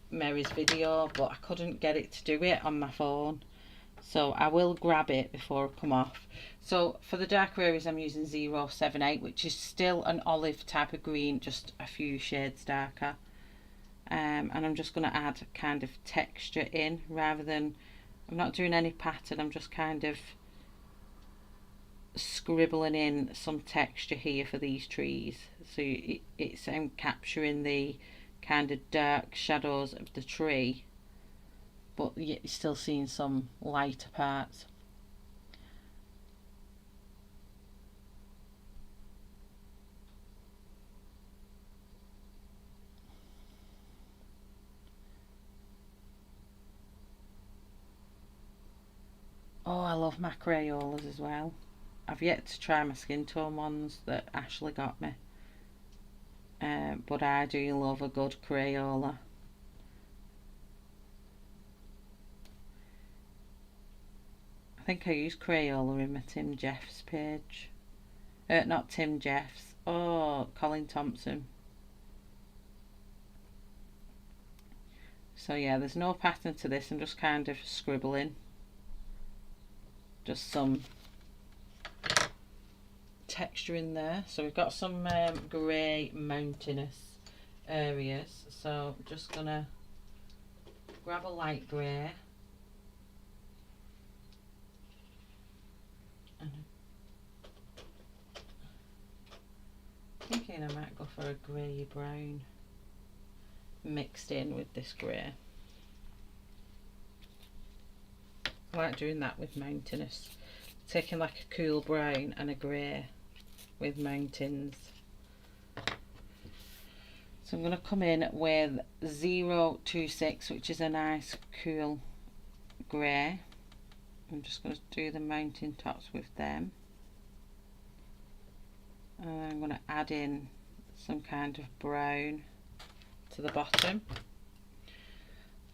Speaker 1: Mary's video, but I couldn't get it to do it on my phone. So I will grab it before I come off. So for the darker areas I'm using 078, which is still an olive type of green, just a few shades darker. And I'm just going to add kind of texture in rather than, I'm not doing any pattern, I'm just kind of scribbling in some texture here for these trees. So it's capturing the kind of dark shadows of the tree, but yet you're still seeing some lighter parts. Oh, I love my Crayolas as well. I've yet to try my skin tone ones that Ashley got me, but I do love a good Crayola. I think I use Crayola in my Tim Jeffs page. Not Tim Jeffs. Oh, Colin Thompson. So yeah, there's no pattern to this. I'm just kind of scribbling. Just some texture in there. So we've got some grey mountainous areas. So I'm just gonna grab a light grey. Thinking I might go for a grey brown mixed in with this grey. I like doing that with mountainous, taking like a cool brown and a grey with mountains. So I'm going to come in with 026, which is a nice cool grey. I'm just going to do the mountain tops with them. And I'm going to add in some kind of brown to the bottom.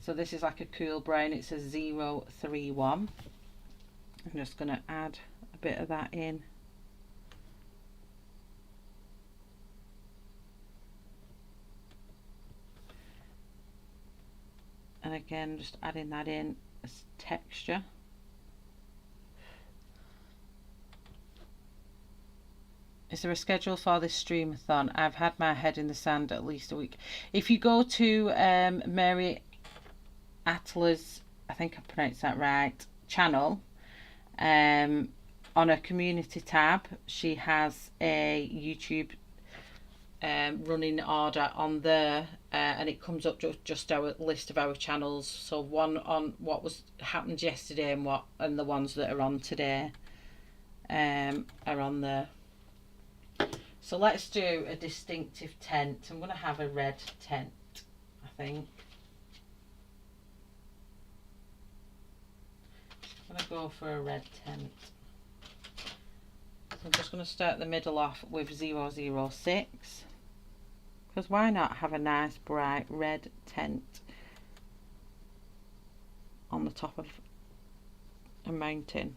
Speaker 1: So this is like a cool brown, it's a 031. I'm just going to add a bit of that in. And again, just adding that in as texture. Is there a schedule for this stream-a-thon? I've had my head in the sand at least a week. If you go to Mary Atla's, I think I pronounced that right, channel, on her community tab, she has a YouTube running order on there, and it comes up just our list of our channels. So one on what was happened yesterday and the ones that are on today are on there. So let's do a distinctive tent. I'm going to have a red tent, I think. I'm going to go for a red tent. So I'm just going to start the middle off with 006. Because why not have a nice bright red tent on the top of a mountain?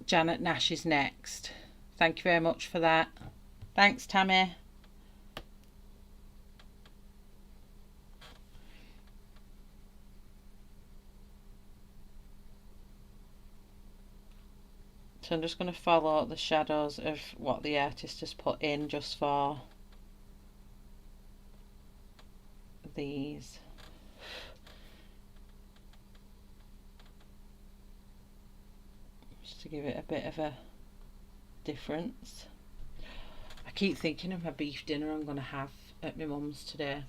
Speaker 1: Janet Nash is next. Thank you very much for that. Thanks, Tammy. So I'm just going to follow the shadows of what the artist has put in just for these. Just to give it a bit of a difference. I keep thinking of my beef dinner I'm going to have at my mum's today.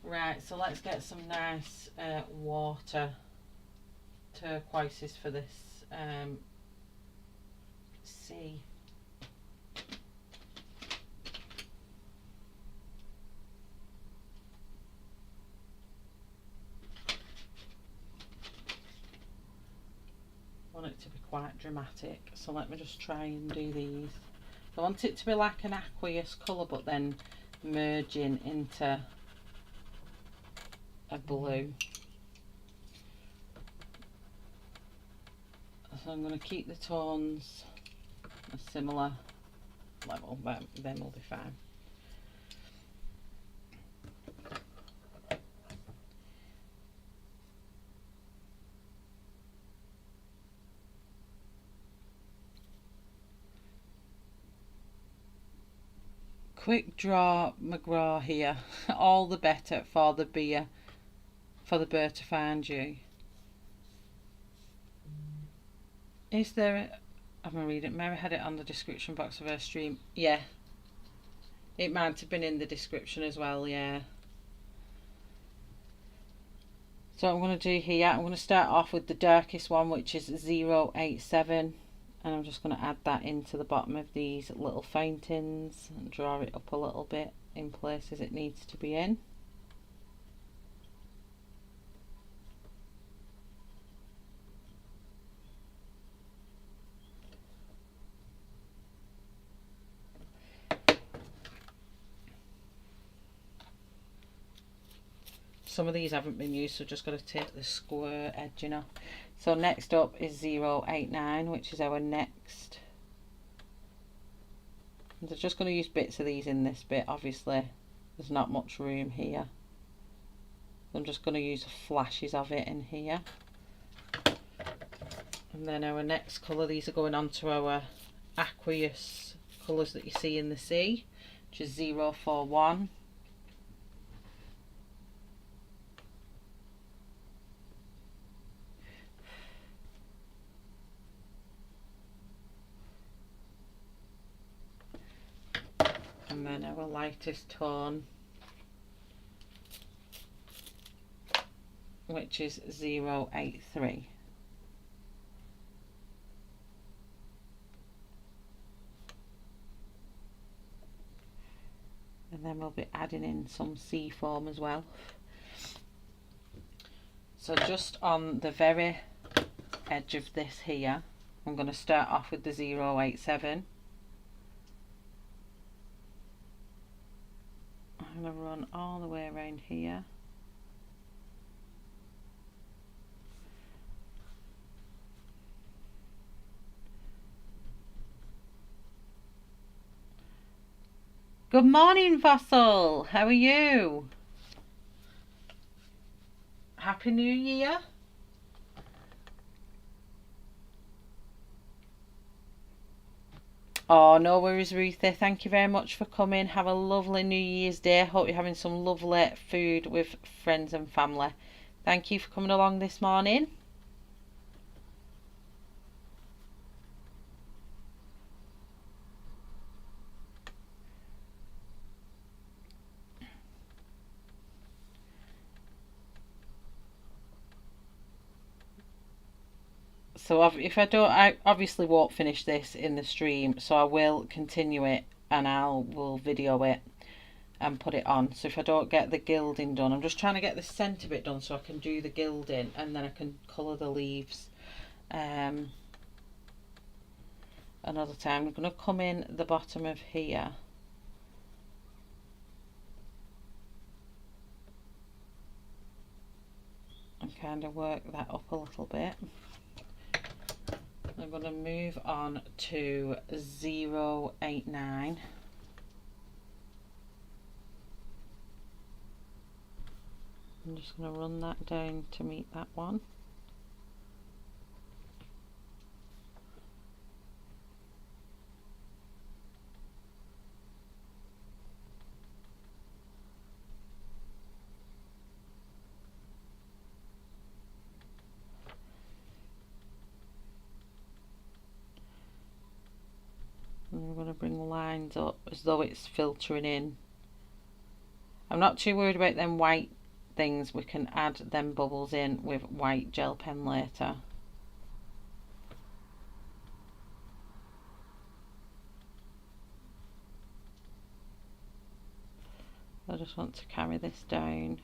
Speaker 1: Right, so let's get some nice water turquoises for this sea. I want it to be quite dramatic, so let me just try and do these. I want it to be like an aqueous colour, but then merging into a blue. So I'm going to keep the tones a similar level, but then we'll be fine. Quick draw McGraw here. All the better for the bird to find you. Is there I'm gonna read it. Mary had it on the description box of her stream. Yeah. It might have been in the description as well, yeah. So I'm going to do here, I'm going to start off with the darkest one, which is 087. And I'm just going to add that into the bottom of these little fountains and draw it up a little bit in places it needs to be in. Some of these haven't been used, so just got to take the square edging off. So next up is 089, which is our next. And I'm just going to use bits of these in this bit. Obviously there's not much room here. I'm just going to use flashes of it in here. And then our next colour, these are going on to our aqueous colours that you see in the sea, which is 041. And then our lightest tone, which is 083. And then we'll be adding in some sea foam as well. So just on the very edge of this here, I'm going to start off with the 087. I'm going to run all the way around here. Good morning, Fossil. How are you? Happy New Year. Oh, no worries, Ruthie. Thank you very much for coming. Have a lovely New Year's Day. Hope you're having some lovely food with friends and family. Thank you for coming along this morning. So if I don't, I obviously won't finish this in the stream, so I will continue it and will video it and put it on. So if I don't get the gilding done, I'm just trying to get the centre bit done so I can do the gilding and then I can colour the leaves another time. I'm going to come in the bottom of here and kind of work that up a little bit. I'm going to move on to 089. I'm just going to run that down to meet that one. And we're going to bring lines up as though it's filtering in. I'm not too worried about them white things. We can add them bubbles in with white gel pen later. I just want to carry this down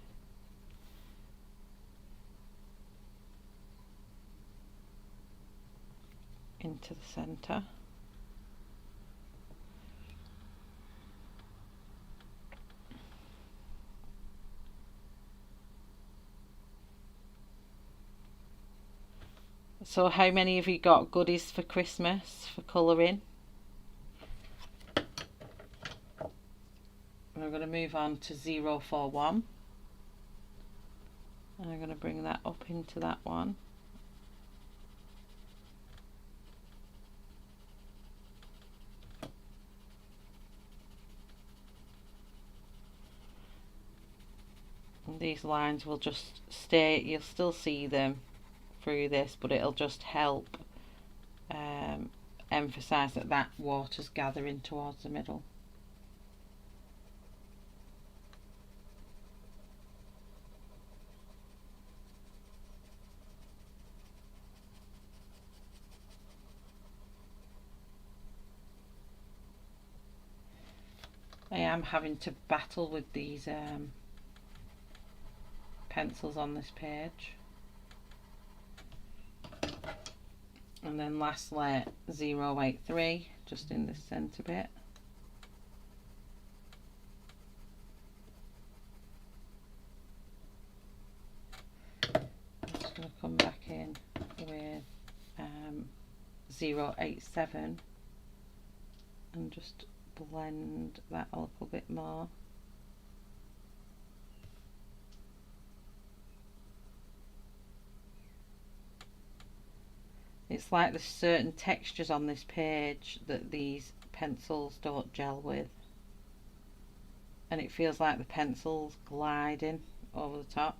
Speaker 1: into the centre. So how many of you got goodies for Christmas for colouring? We're going to move on to 041. And I'm going to bring that up into that one. And these lines will just stay, you'll still see them through this, but it'll just help emphasize that that water's gathering towards the middle. I am having to battle with these pencils on this page. And then lastly 083, just in this centre bit. I'm just going to come back in with 087 and just blend that a little bit more. It's like there's certain textures on this page that these pencils don't gel with, and it feels like the pencil's gliding over the top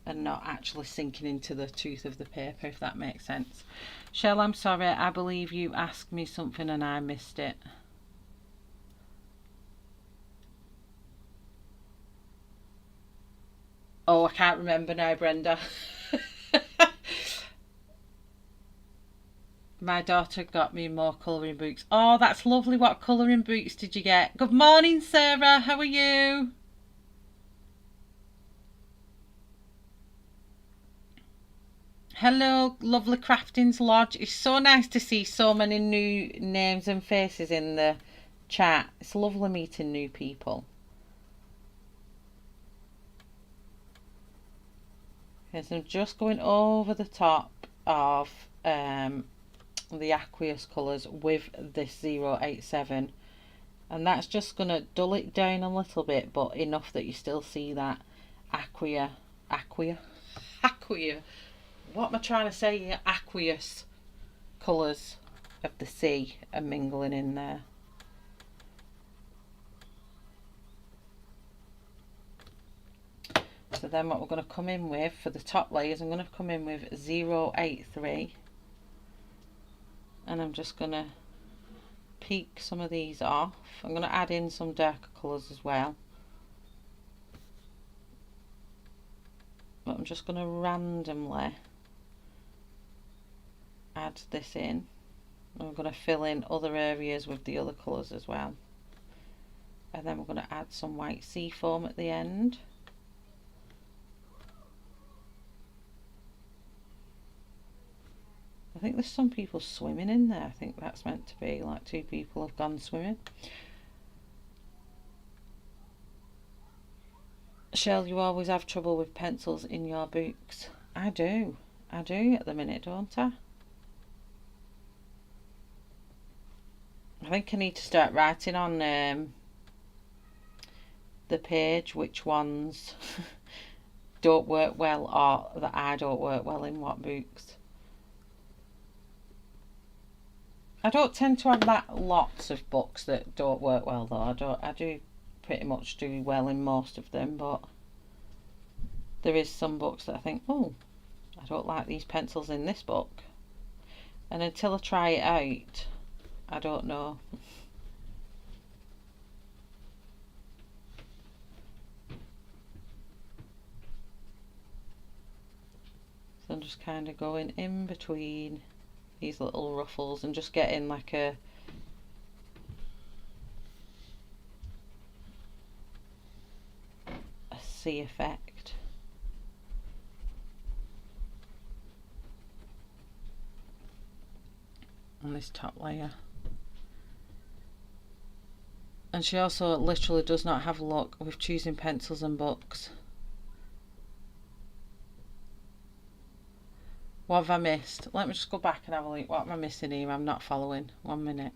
Speaker 1: and not actually sinking into the tooth of the paper, if that makes sense. Shell, I'm sorry, I believe you asked me something and I missed it. Oh, I can't remember now, Brenda. My daughter got me more colouring books. Oh, that's lovely. What colouring books did you get? Good morning, Sarah. How are you? Hello, lovely Craftings Lodge. It's so nice to see so many new names and faces in the chat. It's lovely meeting new people. Okay, so I'm just going over the top of the aqueous colours with this 087, and that's just going to dull it down a little bit, but enough that you still see that aqueous, what am I trying to say here, aqueous colours of the sea are mingling in there. So then what we're going to come in with for the top layers, I'm going to come in with 083. And I'm just going to peak some of these off. I'm going to add in some darker colours as well. But I'm just going to randomly add this in. I'm going to fill in other areas with the other colours as well. And then we're going to add some white sea foam at the end. I think there's some people swimming in there. I think that's meant to be like 2 people have gone swimming. Shell, you always have trouble with pencils in your books. I do at the minute, don't I? I think I need to start writing on the page which ones don't work well, or that I don't work well in what books. I don't tend to have that lots of books that don't work well though. I do pretty much do well in most of them, but there is some books that I think, oh, I don't like these pencils in this book. And until I try it out, I don't know. So I'm just kind of going in between these little ruffles and just getting like a sea effect. On this top layer. And she also literally does not have luck with choosing pencils and books. What have I missed? Let me just go back and have a look. What am I missing here? I'm not following. 1 minute.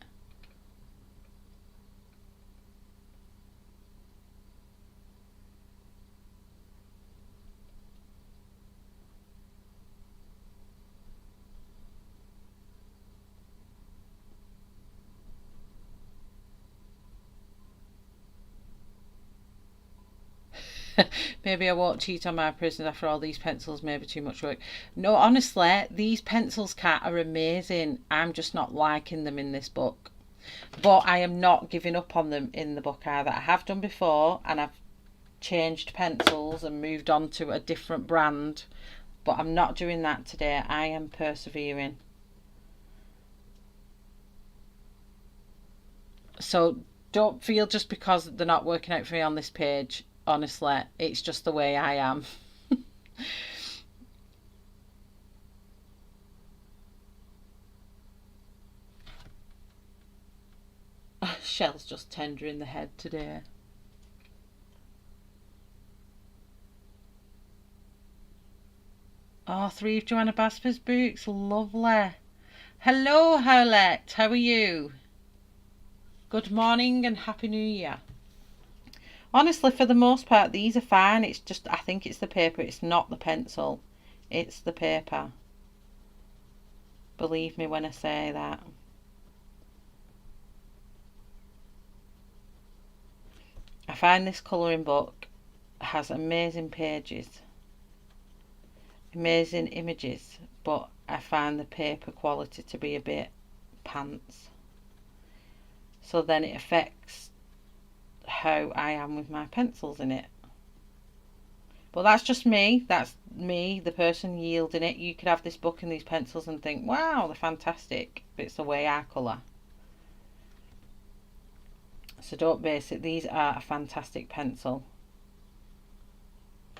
Speaker 1: Maybe I won't cheat on my prisoners after all these pencils, maybe too much work. No, honestly, these pencils, Kat, are amazing. I'm just not liking them in this book. But I am not giving up on them in the book either. I have done before, and I've changed pencils and moved on to a different brand. But I'm not doing that today. I am persevering. So don't feel just because they're not working out for me on this page. Honestly, it's just the way I am. Shell's just tendering the head today. Oh, 3 of Joanna Basper's books. Lovely. Hello, Howlette. How are you? Good morning and Happy New Year. Honestly, for the most part, these are fine. It's just, I think it's the paper. It's not the pencil. It's the paper. Believe me when I say that. I find this colouring book has amazing pages, amazing images, but I find the paper quality to be a bit pants. So then it affects how I am with my pencils in it. But that's just me. That's me, the person yielding it. You could have this book and these pencils and think, wow, they're fantastic. But it's the way I colour. So don't base it. These are a fantastic pencil.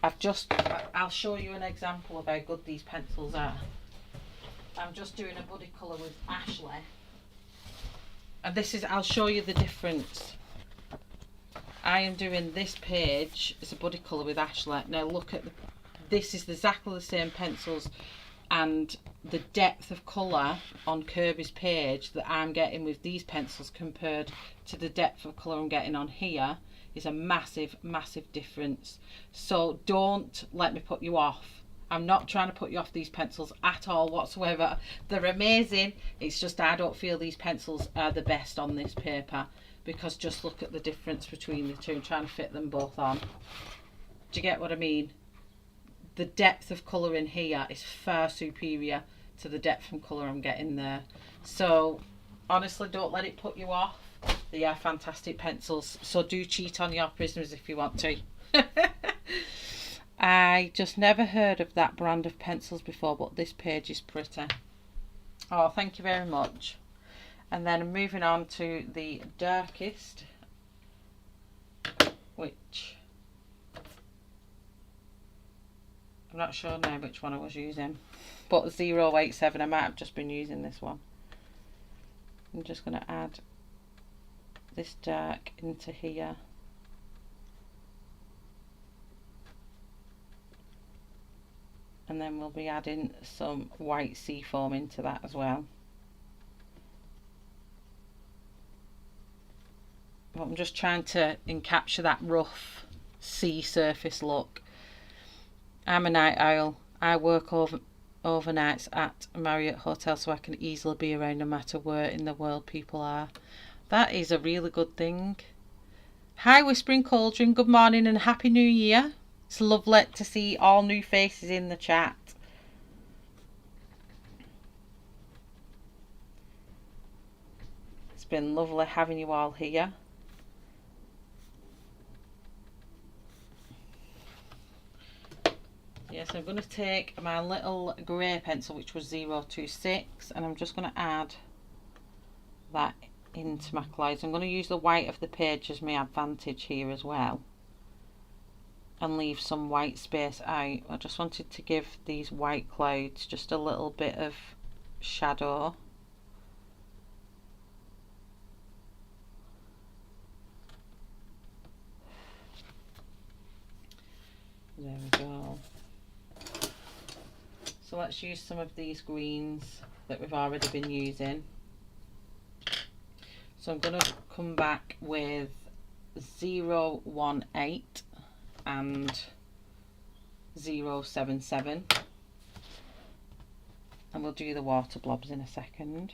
Speaker 1: I'll show you an example of how good these pencils are. I'm just doing a buddy colour with Ashley. And this is, I'll show you the difference. I am doing this page, it's a buddy colour with Ashley. Now look at this is exactly the same pencils, and the depth of colour on Kirby's page that I'm getting with these pencils compared to the depth of colour I'm getting on here is a massive, massive difference. So don't let me put you off. I'm not trying to put you off these pencils at all whatsoever. They're amazing. It's just I don't feel these pencils are the best on this paper, because just look at the difference between the two. I'm trying to fit them both on. Do you get what I mean? The depth of colour in here is far superior to the depth from colour I'm getting there. So honestly, don't let it put you off. They are fantastic pencils. So do cheat on your prisoners if you want to. I just never heard of that brand of pencils before, but this page is pretty. Oh, thank you very much. And then moving on to the darkest, which I'm not sure now which one I was using, but 087, I might have just been using this one. I'm just going to add this dark into here. And then we'll be adding some white sea foam into that as well. But I'm just trying to capture that rough sea surface look. I'm a night owl. I work overnights at a Marriott hotel, so I can easily be around no matter where in the world people are. That is a really good thing. Hi Whispering Cauldron, good morning and Happy New Year. It's lovely to see all new faces in the chat. It's been lovely having you all here. Yes, I'm going to take my little grey pencil, which was 026, and I'm just going to add that into my clouds. I'm going to use the white of the page as my advantage here as well, and leave some white space out. I just wanted to give these white clouds just a little bit of shadow. There we go. So let's use some of these greens that we've already been using. So I'm going to come back with 018 and 077, and we'll do the water blobs in a second.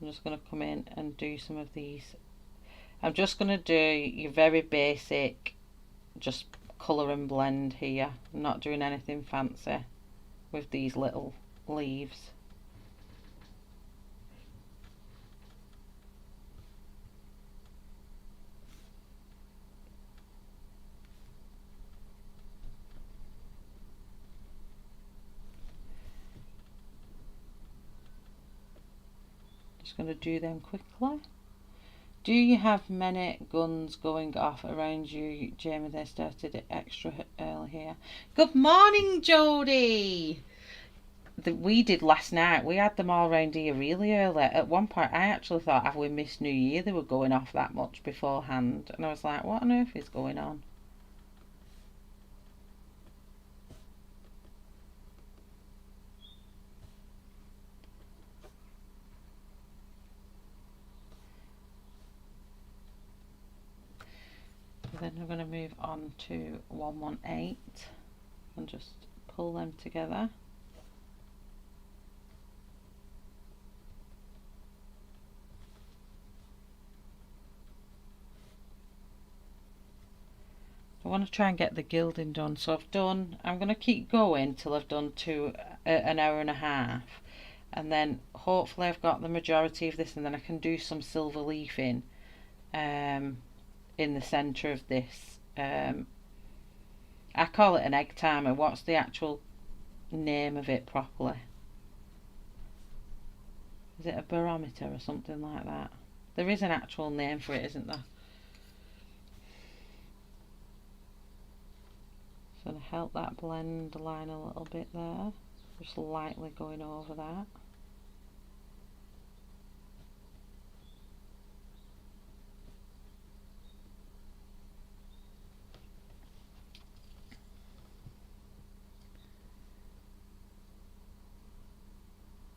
Speaker 1: I'm just going to come in and do some of these. I'm just going to do your very basic, just colour and blend here. I'm not doing anything fancy with these little leaves. Just going to do them quickly. Do you have many guns going off around you, Jamie? They started it extra early here. Good morning, Jodie. We did last night. We had them all around here really early. At one point, I actually thought, have we missed New Year? They were going off that much beforehand. And I was like, what on earth is going on? Then I'm going to move on to 118 and just pull them together. I want to try and get the gilding done, so I'm going to keep going till I've done an hour and a half, and then hopefully I've got the majority of this, and then I can do some silver leafing in the centre of this. I call it an egg timer. What's the actual name of it properly? Is it a barometer or something like that? There is an actual name for it, isn't there? So to help that blend line a little bit there, just lightly going over that.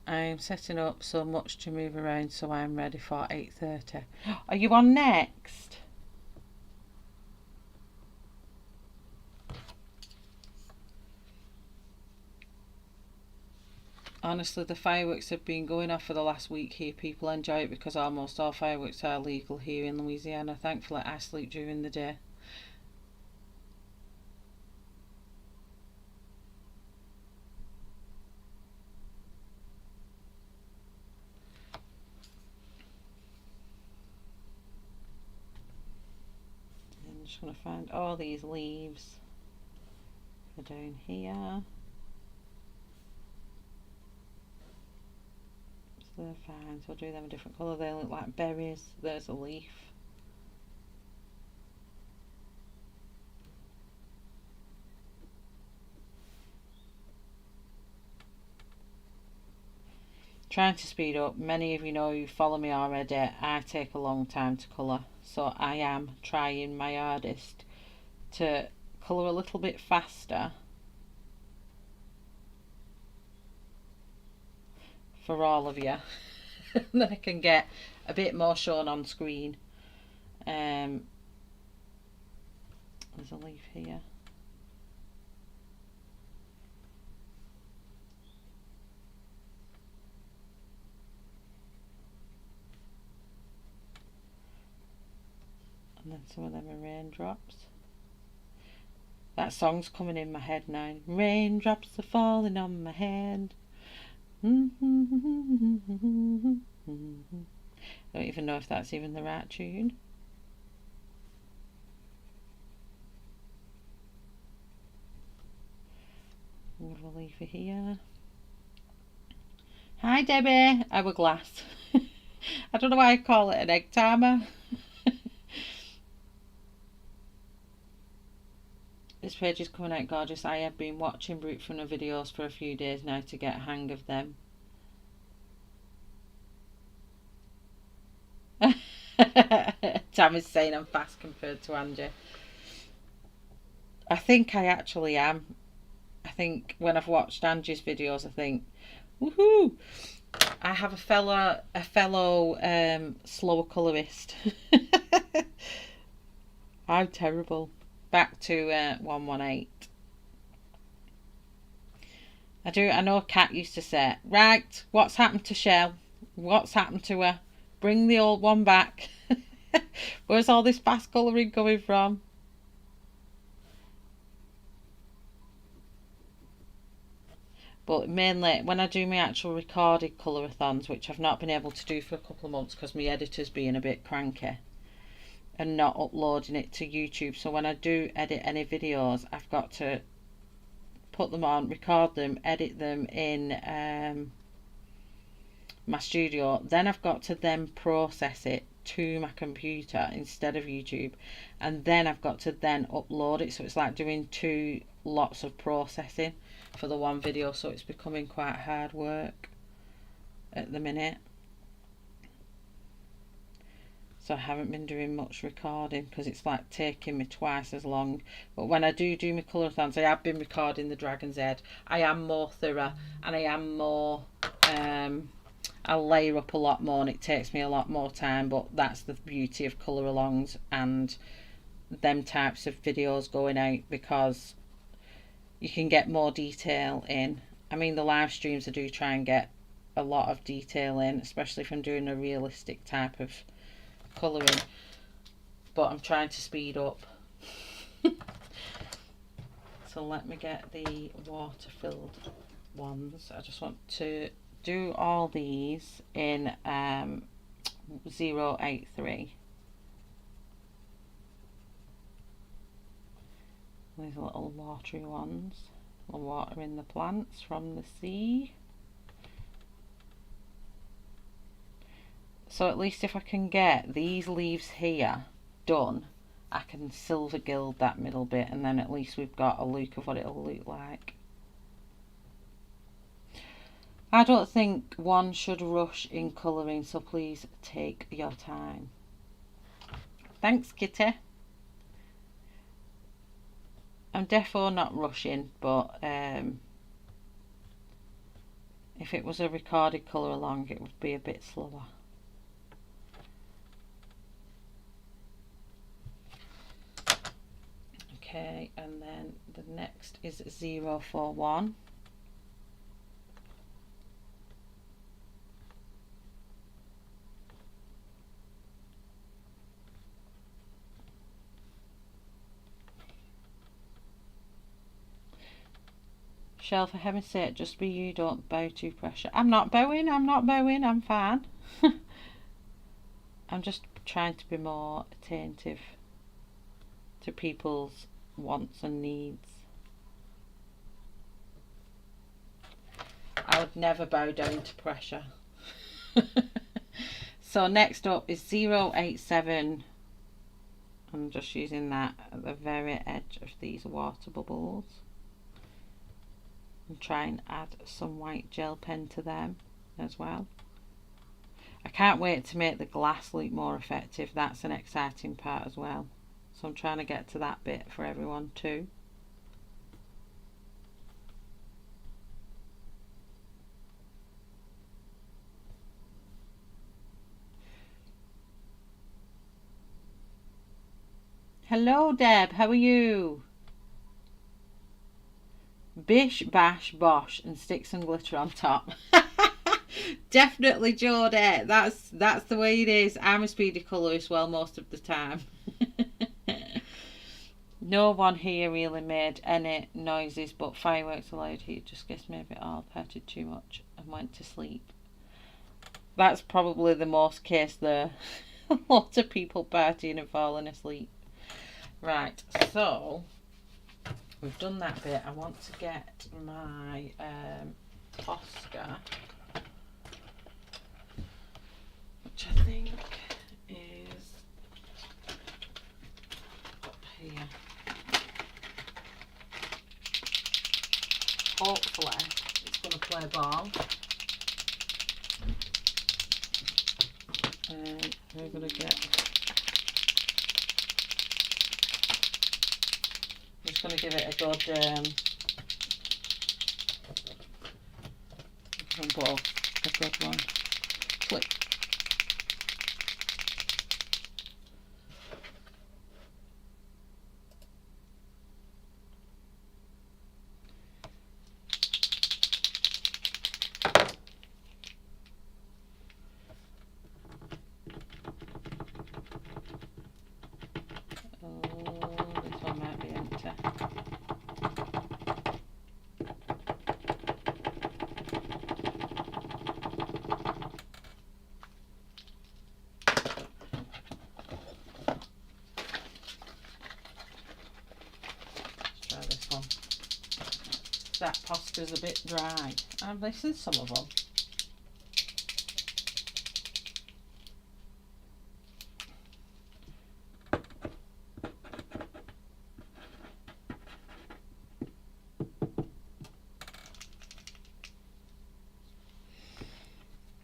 Speaker 1: I'm setting up so much to move around, so I'm ready for 8:30. Are you on next? Honestly, the fireworks have been going off for the last week here. People enjoy it because almost all fireworks are legal here in Louisiana. Thankfully, I sleep during the day. I'm just going to find all these leaves for down here. so they're fine. So I'll do them a different colour. They look like berries. There's a leaf. Trying to speed up. Many of you know, you follow me already, I take a long time to colour, so I am trying my hardest to colour a little bit faster for all of you. Then I can get a bit more shown on screen. There's a leaf here. And then some of them are raindrops. That song's coming in my head now. Raindrops are falling on my head. I don't even know if that's even the right tune. Another leaf here. Hi Debbie, hourglass. I don't know why I call it an egg timer. This page is coming out gorgeous. I have been watching brutfuners videos for a few days now to get a hang of them. Tam is saying I'm fast compared to Angie. I think I actually am. I think when I've watched Angie's videos, I think, woohoo! I have a fellow slower colorist. I'm terrible. Back to 118. I know Kat used to say, right, what's happened to Shell? What's happened to her? Bring the old one back. Where's all this fast colouring coming from? But mainly when I do my actual recorded colour-a-thons, which I've not been able to do for a couple of months because my editor's being a bit cranky and not uploading it to YouTube. So when I do edit any videos, I've got to put them on, record them, edit them in my studio. Then I've got to then process it to my computer instead of YouTube, and then I've got to then upload it. So it's like doing two lots of processing for the one video, so it's becoming quite hard work at the minute. So I haven't been doing much recording because it's like taking me twice as long. But when I do my colour-a-thons, I have been recording the Dragon's Head. I am more thorough and I am more, I layer up a lot more and it takes me a lot more time, but that's the beauty of colour-alongs and them types of videos going out, because you can get more detail in. I mean, the live streams I do try and get a lot of detail in, especially if I'm doing a realistic type of colouring, but I'm trying to speed up. So let me get the water filled ones. I just want to do all these in 083. These little watery ones, watering the plants from the sea. So at least if I can get these leaves here done, I can silver gild that middle bit, and then at least we've got a look of what it'll look like. I don't think one should rush in colouring, so please take your time. Thanks, Kitty. I'm defo not rushing, but if it was a recorded colour along, it would be a bit slower. Okay, and then the next is 041. Shell, for heaven's sake, just be you, don't bow to pressure. I'm not bowing, I'm fine. I'm just trying to be more attentive to people's wants and needs. I would never bow down to pressure. So next up is 087. I'm just using that at the very edge of these water bubbles and try and add some white gel pen to them as well. I can't wait to make the glass look more effective. That's an exciting part as well. So I'm trying to get to that bit for everyone too. Hello Deb, how are you? Bish, bash, bosh, and stick some glitter on top. Definitely, Jodie. That's the way it is. I'm a speedy colour as well most of the time. No one here really made any noises, but fireworks allowed. He just guessed maybe all petted too much and went to sleep. That's probably the most case there. A lot of people partying and falling asleep. Right, so we've done that bit. I want to get my Oscar, which I think is up here. Hopefully it's going to play ball. And we're going to get... I'm just going to give it a good one. Click. This one might be empty. Let's try this one. That poster's a bit dry. I've listened to some of them.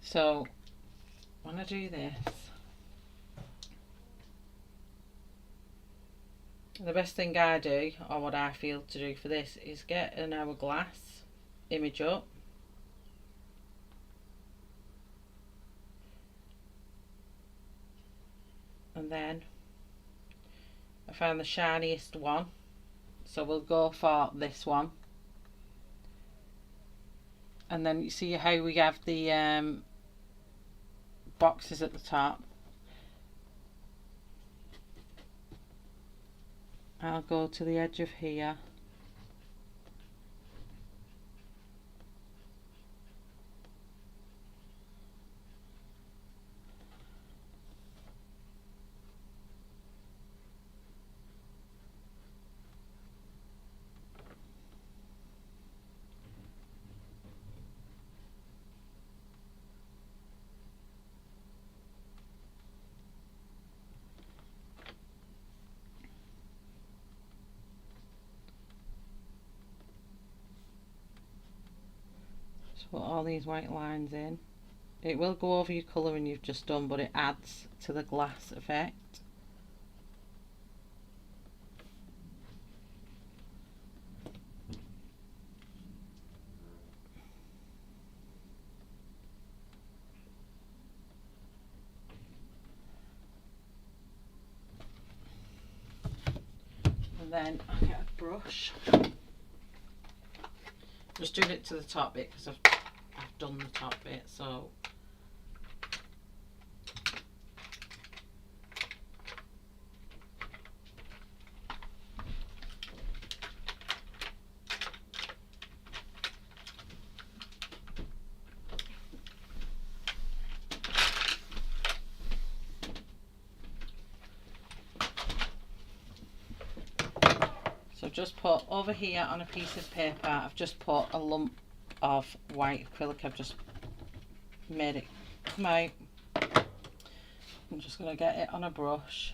Speaker 1: So when I do this, the best thing I do, or what I feel to do for this, is get an hourglass image up, and then I found the shiniest one, so we'll go for this one. And then you see how we have the boxes at the top. I'll go to the edge of here. Put all these white lines in. It will go over your colouring you've just done, but it adds to the glass effect. And then I'll get a brush. I'm just doing it to the top bit because I've done the top bit, so just put over here on a piece of paper, I've just put a lump of white acrylic. I've just made it Right, I'm just going to get it on a brush.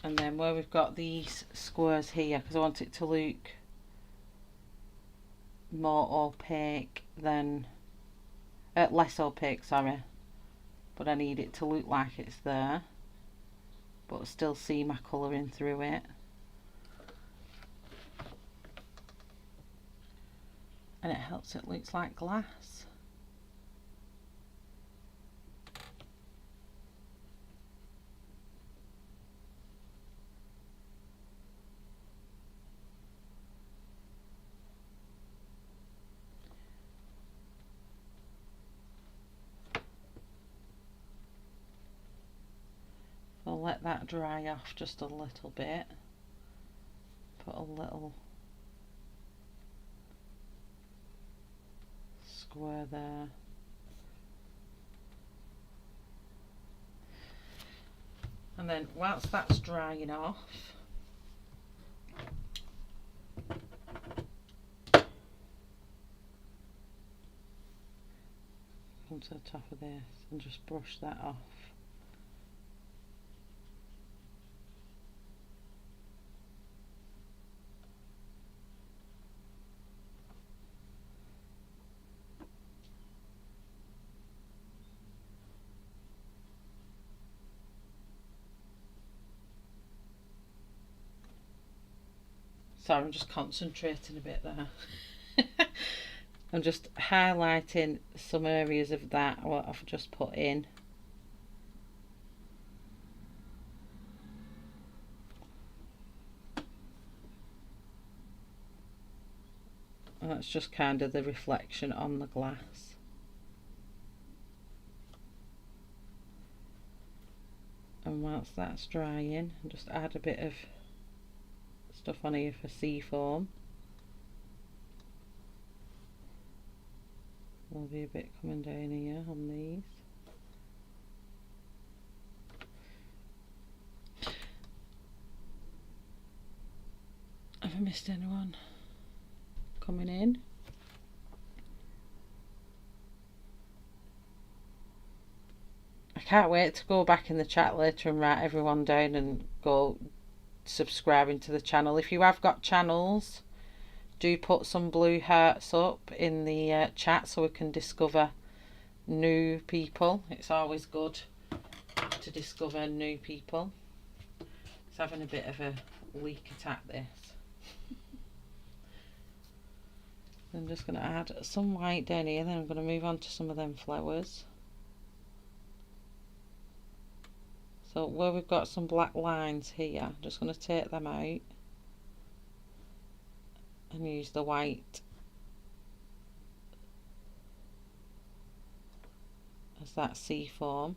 Speaker 1: And then where we've got these squares here, because I want it to look more opaque than, less opaque, sorry. But I need it to look like it's there, but still see my colouring through it. And it helps it looks like glass. I'll let that dry off just a little bit. Put a little square there. And then whilst that's drying off, come to the top of this and just brush that off. Sorry, I'm just concentrating a bit there. I'm just highlighting some areas of that what I've just put in. And that's just kind of the reflection on the glass. And whilst that's drying, I'll just add a bit of stuff on here for seafoam. There'll be a bit coming down here on these. Have I missed anyone coming in? I can't wait to go back in the chat later and write everyone down and go subscribing to the channel. If you have got channels, do put some blue hearts up in the chat so we can discover new people. It's always good to discover new people. It's having a bit of a leak attack, this. I'm just going to add some white down here, then I'm going to move on to some of them flowers. So where we've got some black lines here, I'm just going to take them out and use the white as that seafoam.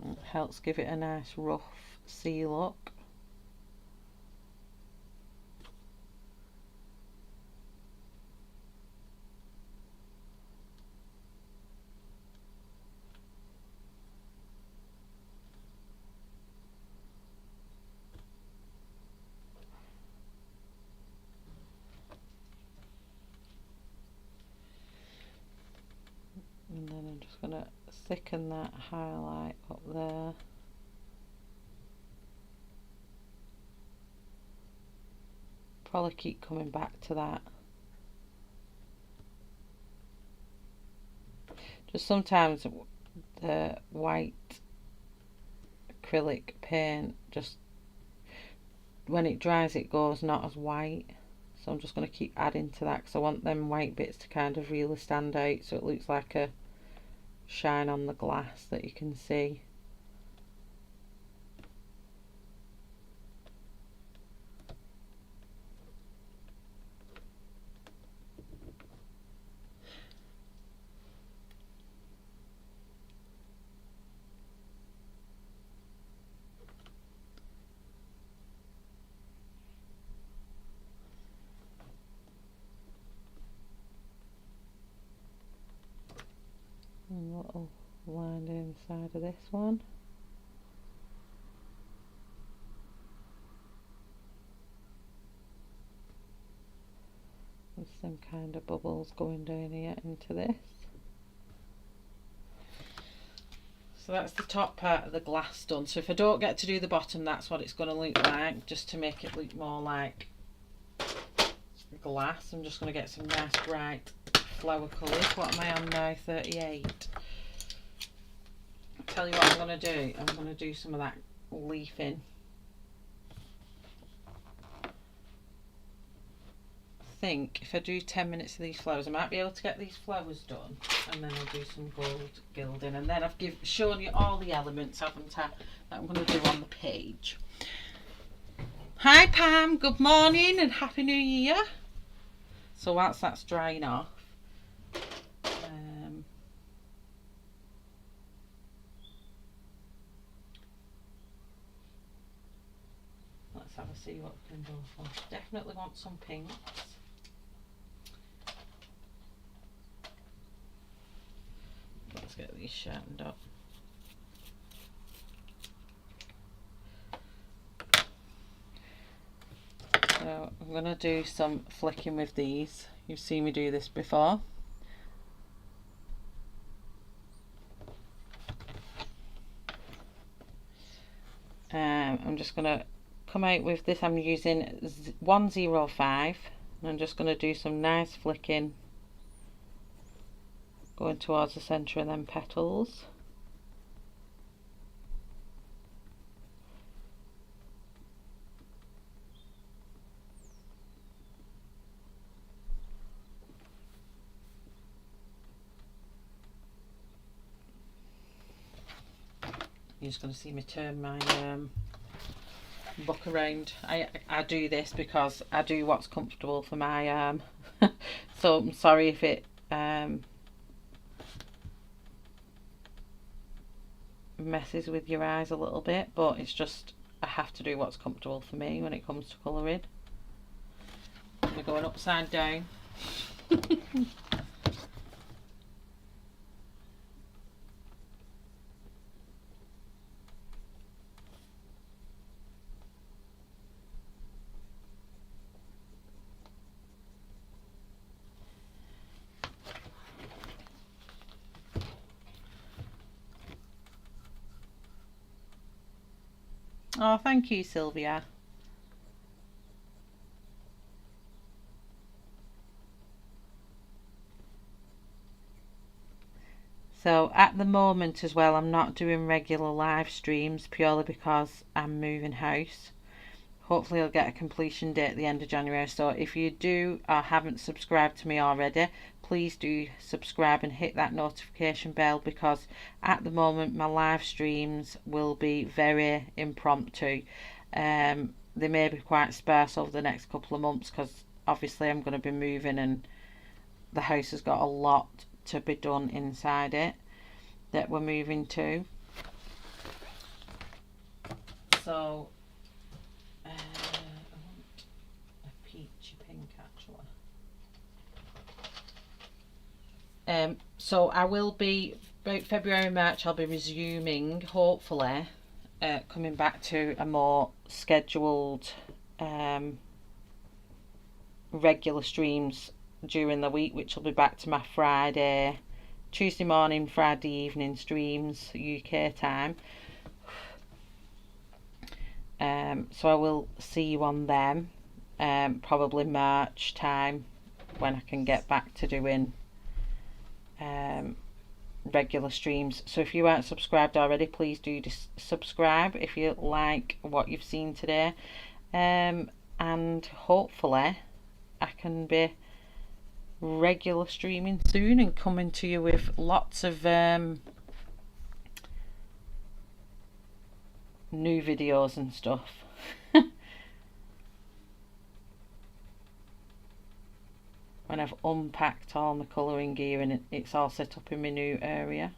Speaker 1: It helps give it a nice rough sea look. And then I'm just going to thicken that highlight up there. Probably keep coming back to that. Just sometimes the white acrylic paint, just when it dries it goes not as white. So I'm just going to keep adding to that because I want them white bits to kind of really stand out so it looks like a shine on the glass that you can see. little line inside of this one. With some kind of bubbles going down here into this. So that's the top part of the glass done. So if I don't get to do the bottom, that's what it's going to look like, just to make it look more like glass. I'm just going to get some nice bright flower colours. What am I on now? 38. I'll tell you what I'm going to do. I'm going to do some of that leafing. I think if I do 10 minutes of these flowers, I might be able to get these flowers done, and then I'll do some gold gilding, and then I've shown you all the elements, haven't I, that I'm going to do on the page. Hi Pam, good morning and Happy New Year. So whilst that's drying off, let's have a see what we can go for. Definitely want some pinks. Let's get these sharpened up. So I'm going to do some flicking with these. You've seen me do this before. I'm just going to come out with this. I'm using 105 and I'm just going to do some nice flicking going towards the centre of them petals. You're just going to see me turn my book around. I do this because I do what's comfortable for my arm. So I'm sorry if it messes with your eyes a little bit, but it's just I have to do what's comfortable for me when it comes to colouring. We're going upside down. Oh, thank you, Sylvia. So at the moment as well, I'm not doing regular live streams purely because I'm moving house. Hopefully I'll get a completion date at the end of January. So if you do or haven't subscribed to me already, please do subscribe and hit that notification bell, because at the moment my live streams will be very impromptu. They may be quite sparse over the next couple of months because obviously I'm going to be moving and the house has got a lot to be done inside it that we're moving to. So I want a peachy pink actually. So I will be about February, March, I'll be resuming, hopefully, coming back to a more scheduled regular streams during the week, which will be back to my Friday, Tuesday morning, Friday evening streams, UK time. So I will see you on them, probably March time, when I can get back to doing regular streams. So if you aren't subscribed already, please do subscribe if you like what you've seen today, and hopefully I can be regular streaming soon and coming to you with lots of new videos and stuff. When I've unpacked all my colouring gear and it's all set up in my new area,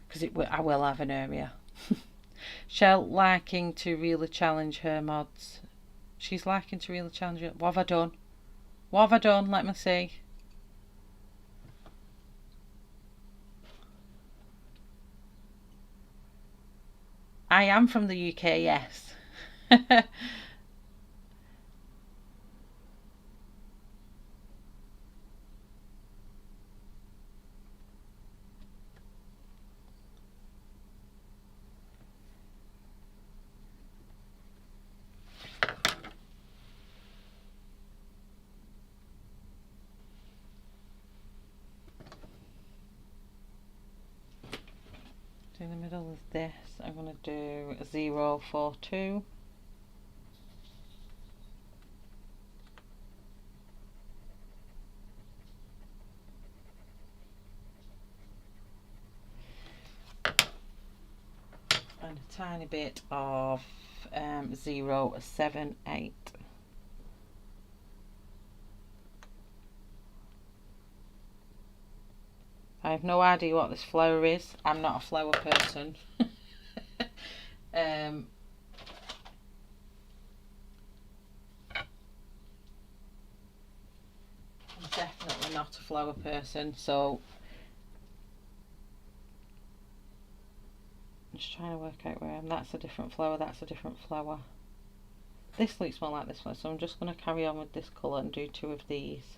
Speaker 1: because I will have an area. Shell liking to really challenge her mods. She's liking to really challenge it. What have I done? What have I done? Let me see. I am from the UK, yes. In the middle of this, I'm going to do 042. And a tiny bit of 078. I have no idea what this flower is. I'm not a flower person. I'm definitely not a flower person, so I'm just trying to work out where I am. That's a different flower, that's a different flower. This looks more like this one, so I'm just going to carry on with this colour and do 2 of these.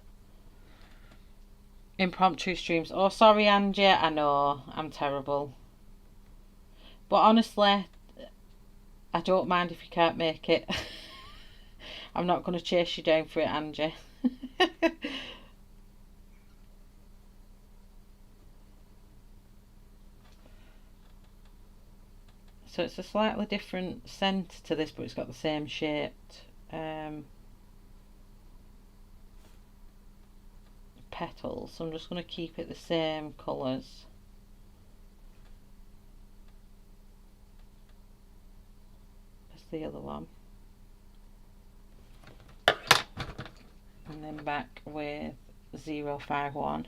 Speaker 1: Impromptu streams. Oh, sorry, Angie. I know, I'm terrible. But honestly, I don't mind if you can't make it. I'm not going to chase you down for it, Angie. So it's a slightly different scent to this, but it's got the same shaped petals. So I'm just going to keep it the same colours. As the other one. And then back with 051.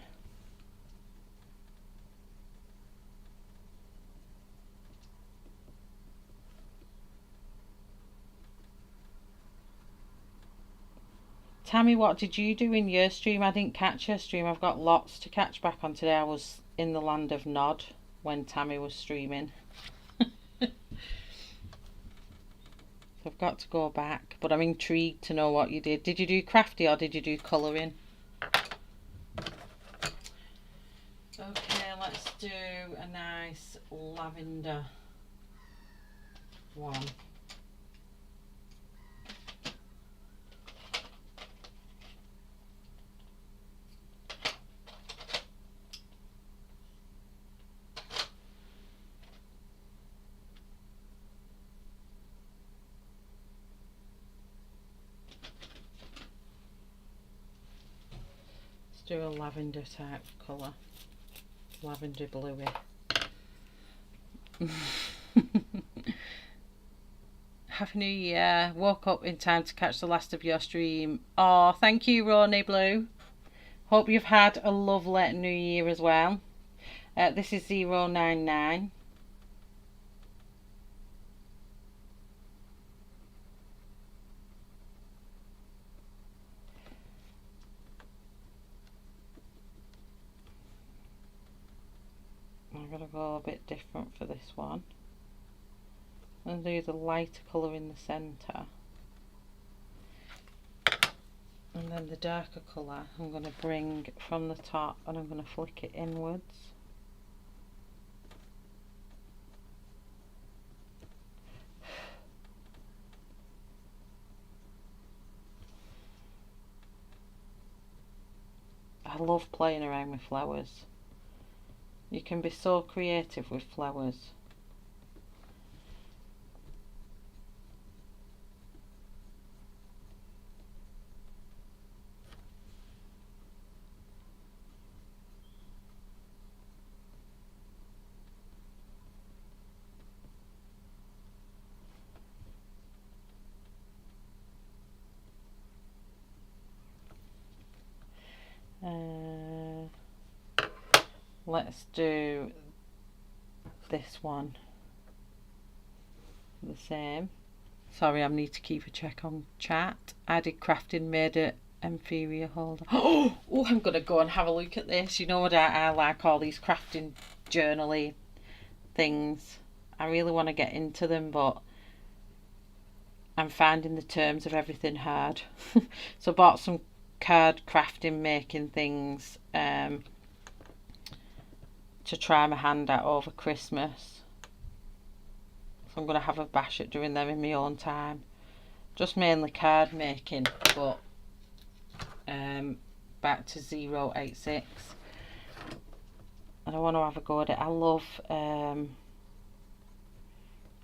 Speaker 1: Tammy, what did you do in your stream? I didn't catch your stream. I've got lots to catch back on today. I was in the land of Nod when Tammy was streaming. So I've got to go back, but I'm intrigued to know what you did. Did you do crafty or did you do colouring? Okay, let's do a nice lavender one. Do a lavender type colour, lavender bluey. Happy New Year. Woke up in time to catch the last of your stream. Oh, thank you, Ronnie Blue. Hope you've had a lovely New Year as well. This is 099. I'm going to go a bit different for this one and do the lighter colour in the centre, and then the darker colour I'm going to bring from the top and I'm going to flick it inwards. I love playing around with flowers. You can be so creative with flowers. Let's do this one the same. Sorry, I need to keep a check on chat. I did crafting, made an inferior holder. Oh, I'm gonna go and have a look at this. You know what, I like all these crafting journaly things. I really want to get into them, but I'm finding the terms of everything hard. So I bought some card crafting making things to try my hand at over Christmas. So I'm going to have a bash at doing them in my own time. Just mainly card making, but back to 086. I don't want to have a go at it.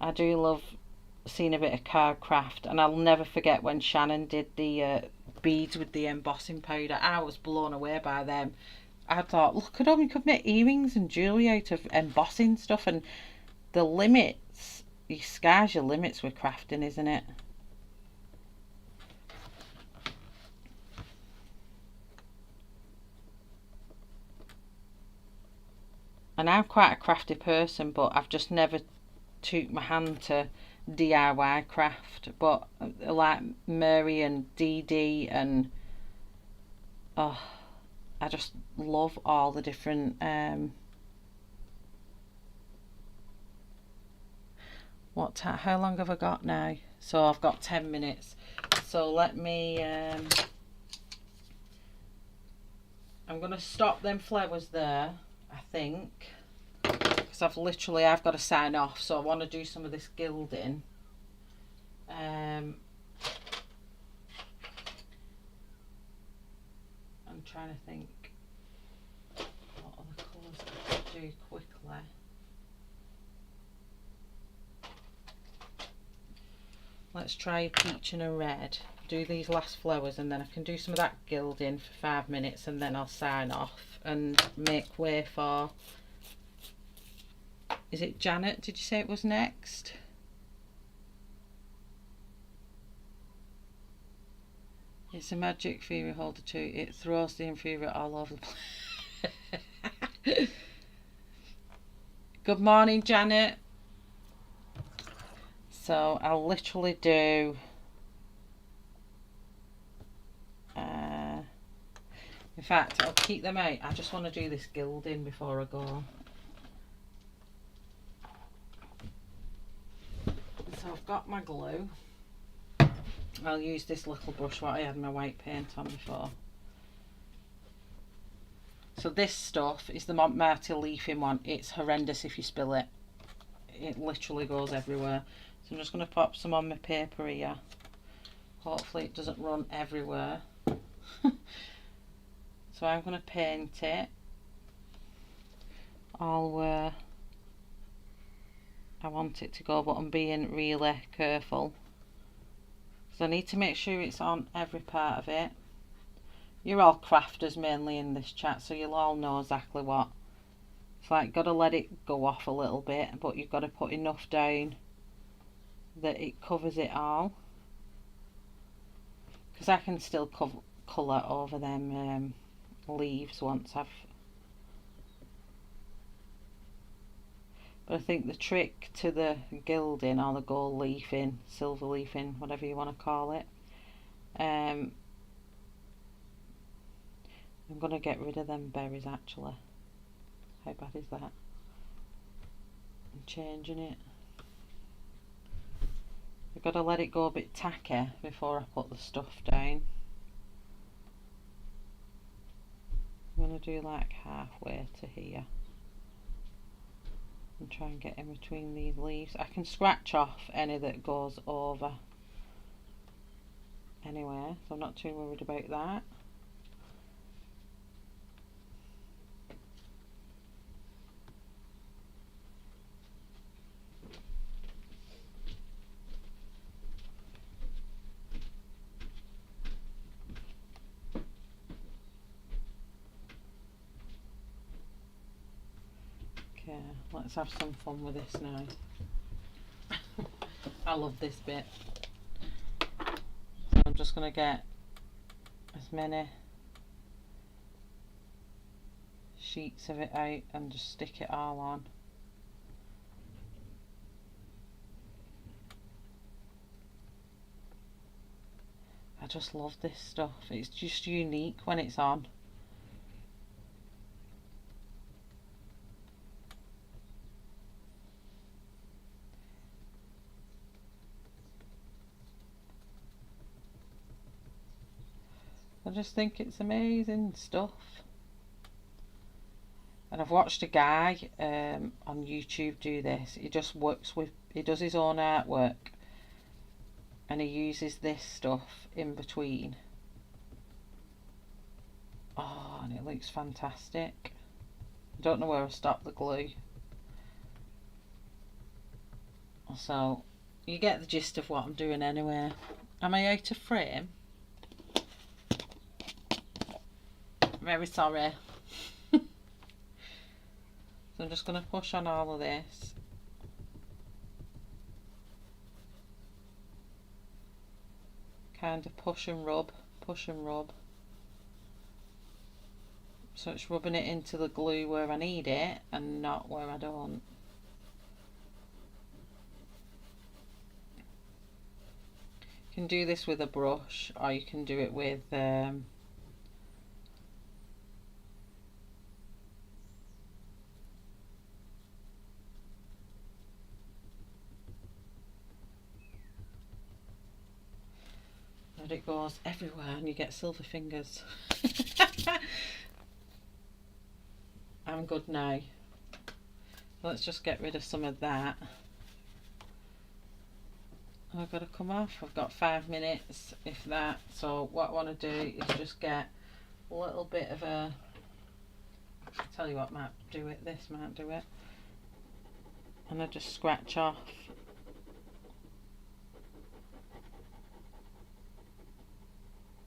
Speaker 1: I do love seeing a bit of card craft, and I'll never forget when Shannon did the beads with the embossing powder. I was blown away by them. I thought, look at them, you could make earrings and jewellery out of embossing stuff, and the limits, you sky's your limits with crafting, isn't it? And I'm quite a crafty person, but I've just never took my hand to DIY craft. But like Mary and Dee Dee and oh, I just love all the different how long have I got now? So I've got 10 minutes. So let me I'm gonna stop them flowers there, I think, because I've got to sign off, so I want to do some of this gilding. I'm trying to think what other colours I could do quickly. Let's try a peach and a red. Do these last flowers, and then I can do some of that gilding for 5 minutes, and then I'll sign off and make way for, is it Janet, did you say it was next? It's a magic inferior holder too. It throws the inferior all over the place. Good morning, Janet. So I'll literally do in fact, I'll keep them out. I just want to do this gilding before I go. So I've got my glue. I'll use this little brush what I had my white paint on before. So this stuff is the Montmartre leafing one. It's horrendous if you spill it. It literally goes everywhere. So I'm just going to pop some on my paper here. Hopefully it doesn't run everywhere. So I'm going to paint it all where I want it to go, but I'm being really careful. So I need to make sure it's on every part of it. You're all crafters mainly in this chat, so you'll all know exactly what. It's like, got to let it go off a little bit, but you've got to put enough down that it covers it all. Because I can still colour over them leaves once I've... But I think the trick to the gilding, or the gold leafing, silver leafing, whatever you want to call it, I'm going to get rid of them berries actually. How bad is that? I'm changing it. I've got to let it go a bit tacky before I put the stuff down. I'm going to do like halfway to here and try and get in between these leaves. I can scratch off any that goes over anyway, so I'm not too worried about that. Okay, let's have some fun with this now. I love this bit. So I'm just going to get as many sheets of it out and just stick it all on. I just love this stuff. It's just unique when it's on. I just think it's amazing stuff. And I've watched a guy on YouTube do this. He just works with, he does his own artwork and he uses this stuff in between. Oh, and it looks fantastic. I don't know where I stopped the glue. So you get the gist of what I'm doing anyway. Am I out of frame? Very sorry. So I'm just going to push on all of this. Kind of push and rub, push and rub. So it's rubbing it into the glue where I need it and not where I don't. You can do this with a brush or you can do it with but it goes everywhere and you get silver fingers. I'm good now. Let's just get rid of some of that. I've got to come off. I've got 5 minutes, if that. So what I want to do is just get a little bit of a, I'll tell you what might do it, this might do it. And I just scratch off.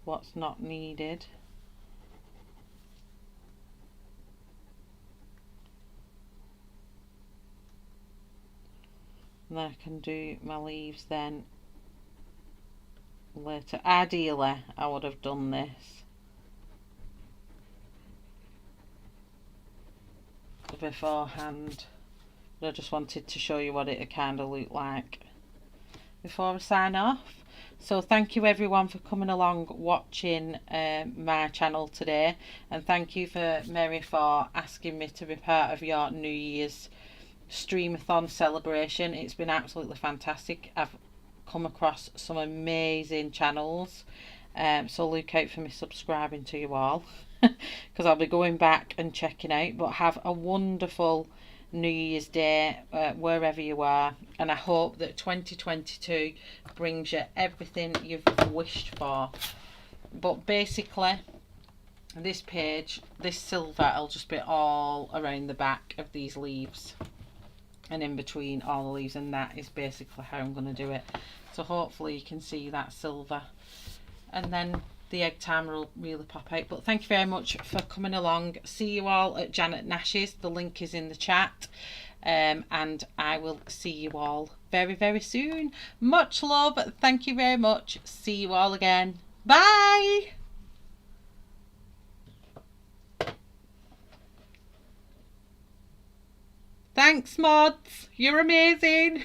Speaker 1: What's not needed. And then I can do my leaves then later. Ideally I would have done this beforehand, but I just wanted to show you what it kind of looked like before I sign off. So thank you everyone for coming along watching my channel today, and thank you for Mary for asking me to be part of your New Year's Stream-Athon celebration. It's been absolutely fantastic. I've come across some amazing channels, so look out for me subscribing to you all because I'll be going back and checking out. But have a wonderful New Year's Day wherever you are, and I hope that 2022 brings you everything you've wished for. But basically this page, this silver, will just be all around the back of these leaves and in between all the leaves, and that is basically how I'm going to do it. So hopefully you can see that silver, and then the egg timer will really pop out. But thank you very much for coming along. See you all at Janet Nash's. The link is in the chat, and I will see you all very, very soon. Much love. Thank you very much. See you all again. Bye. Thanks, mods. You're amazing.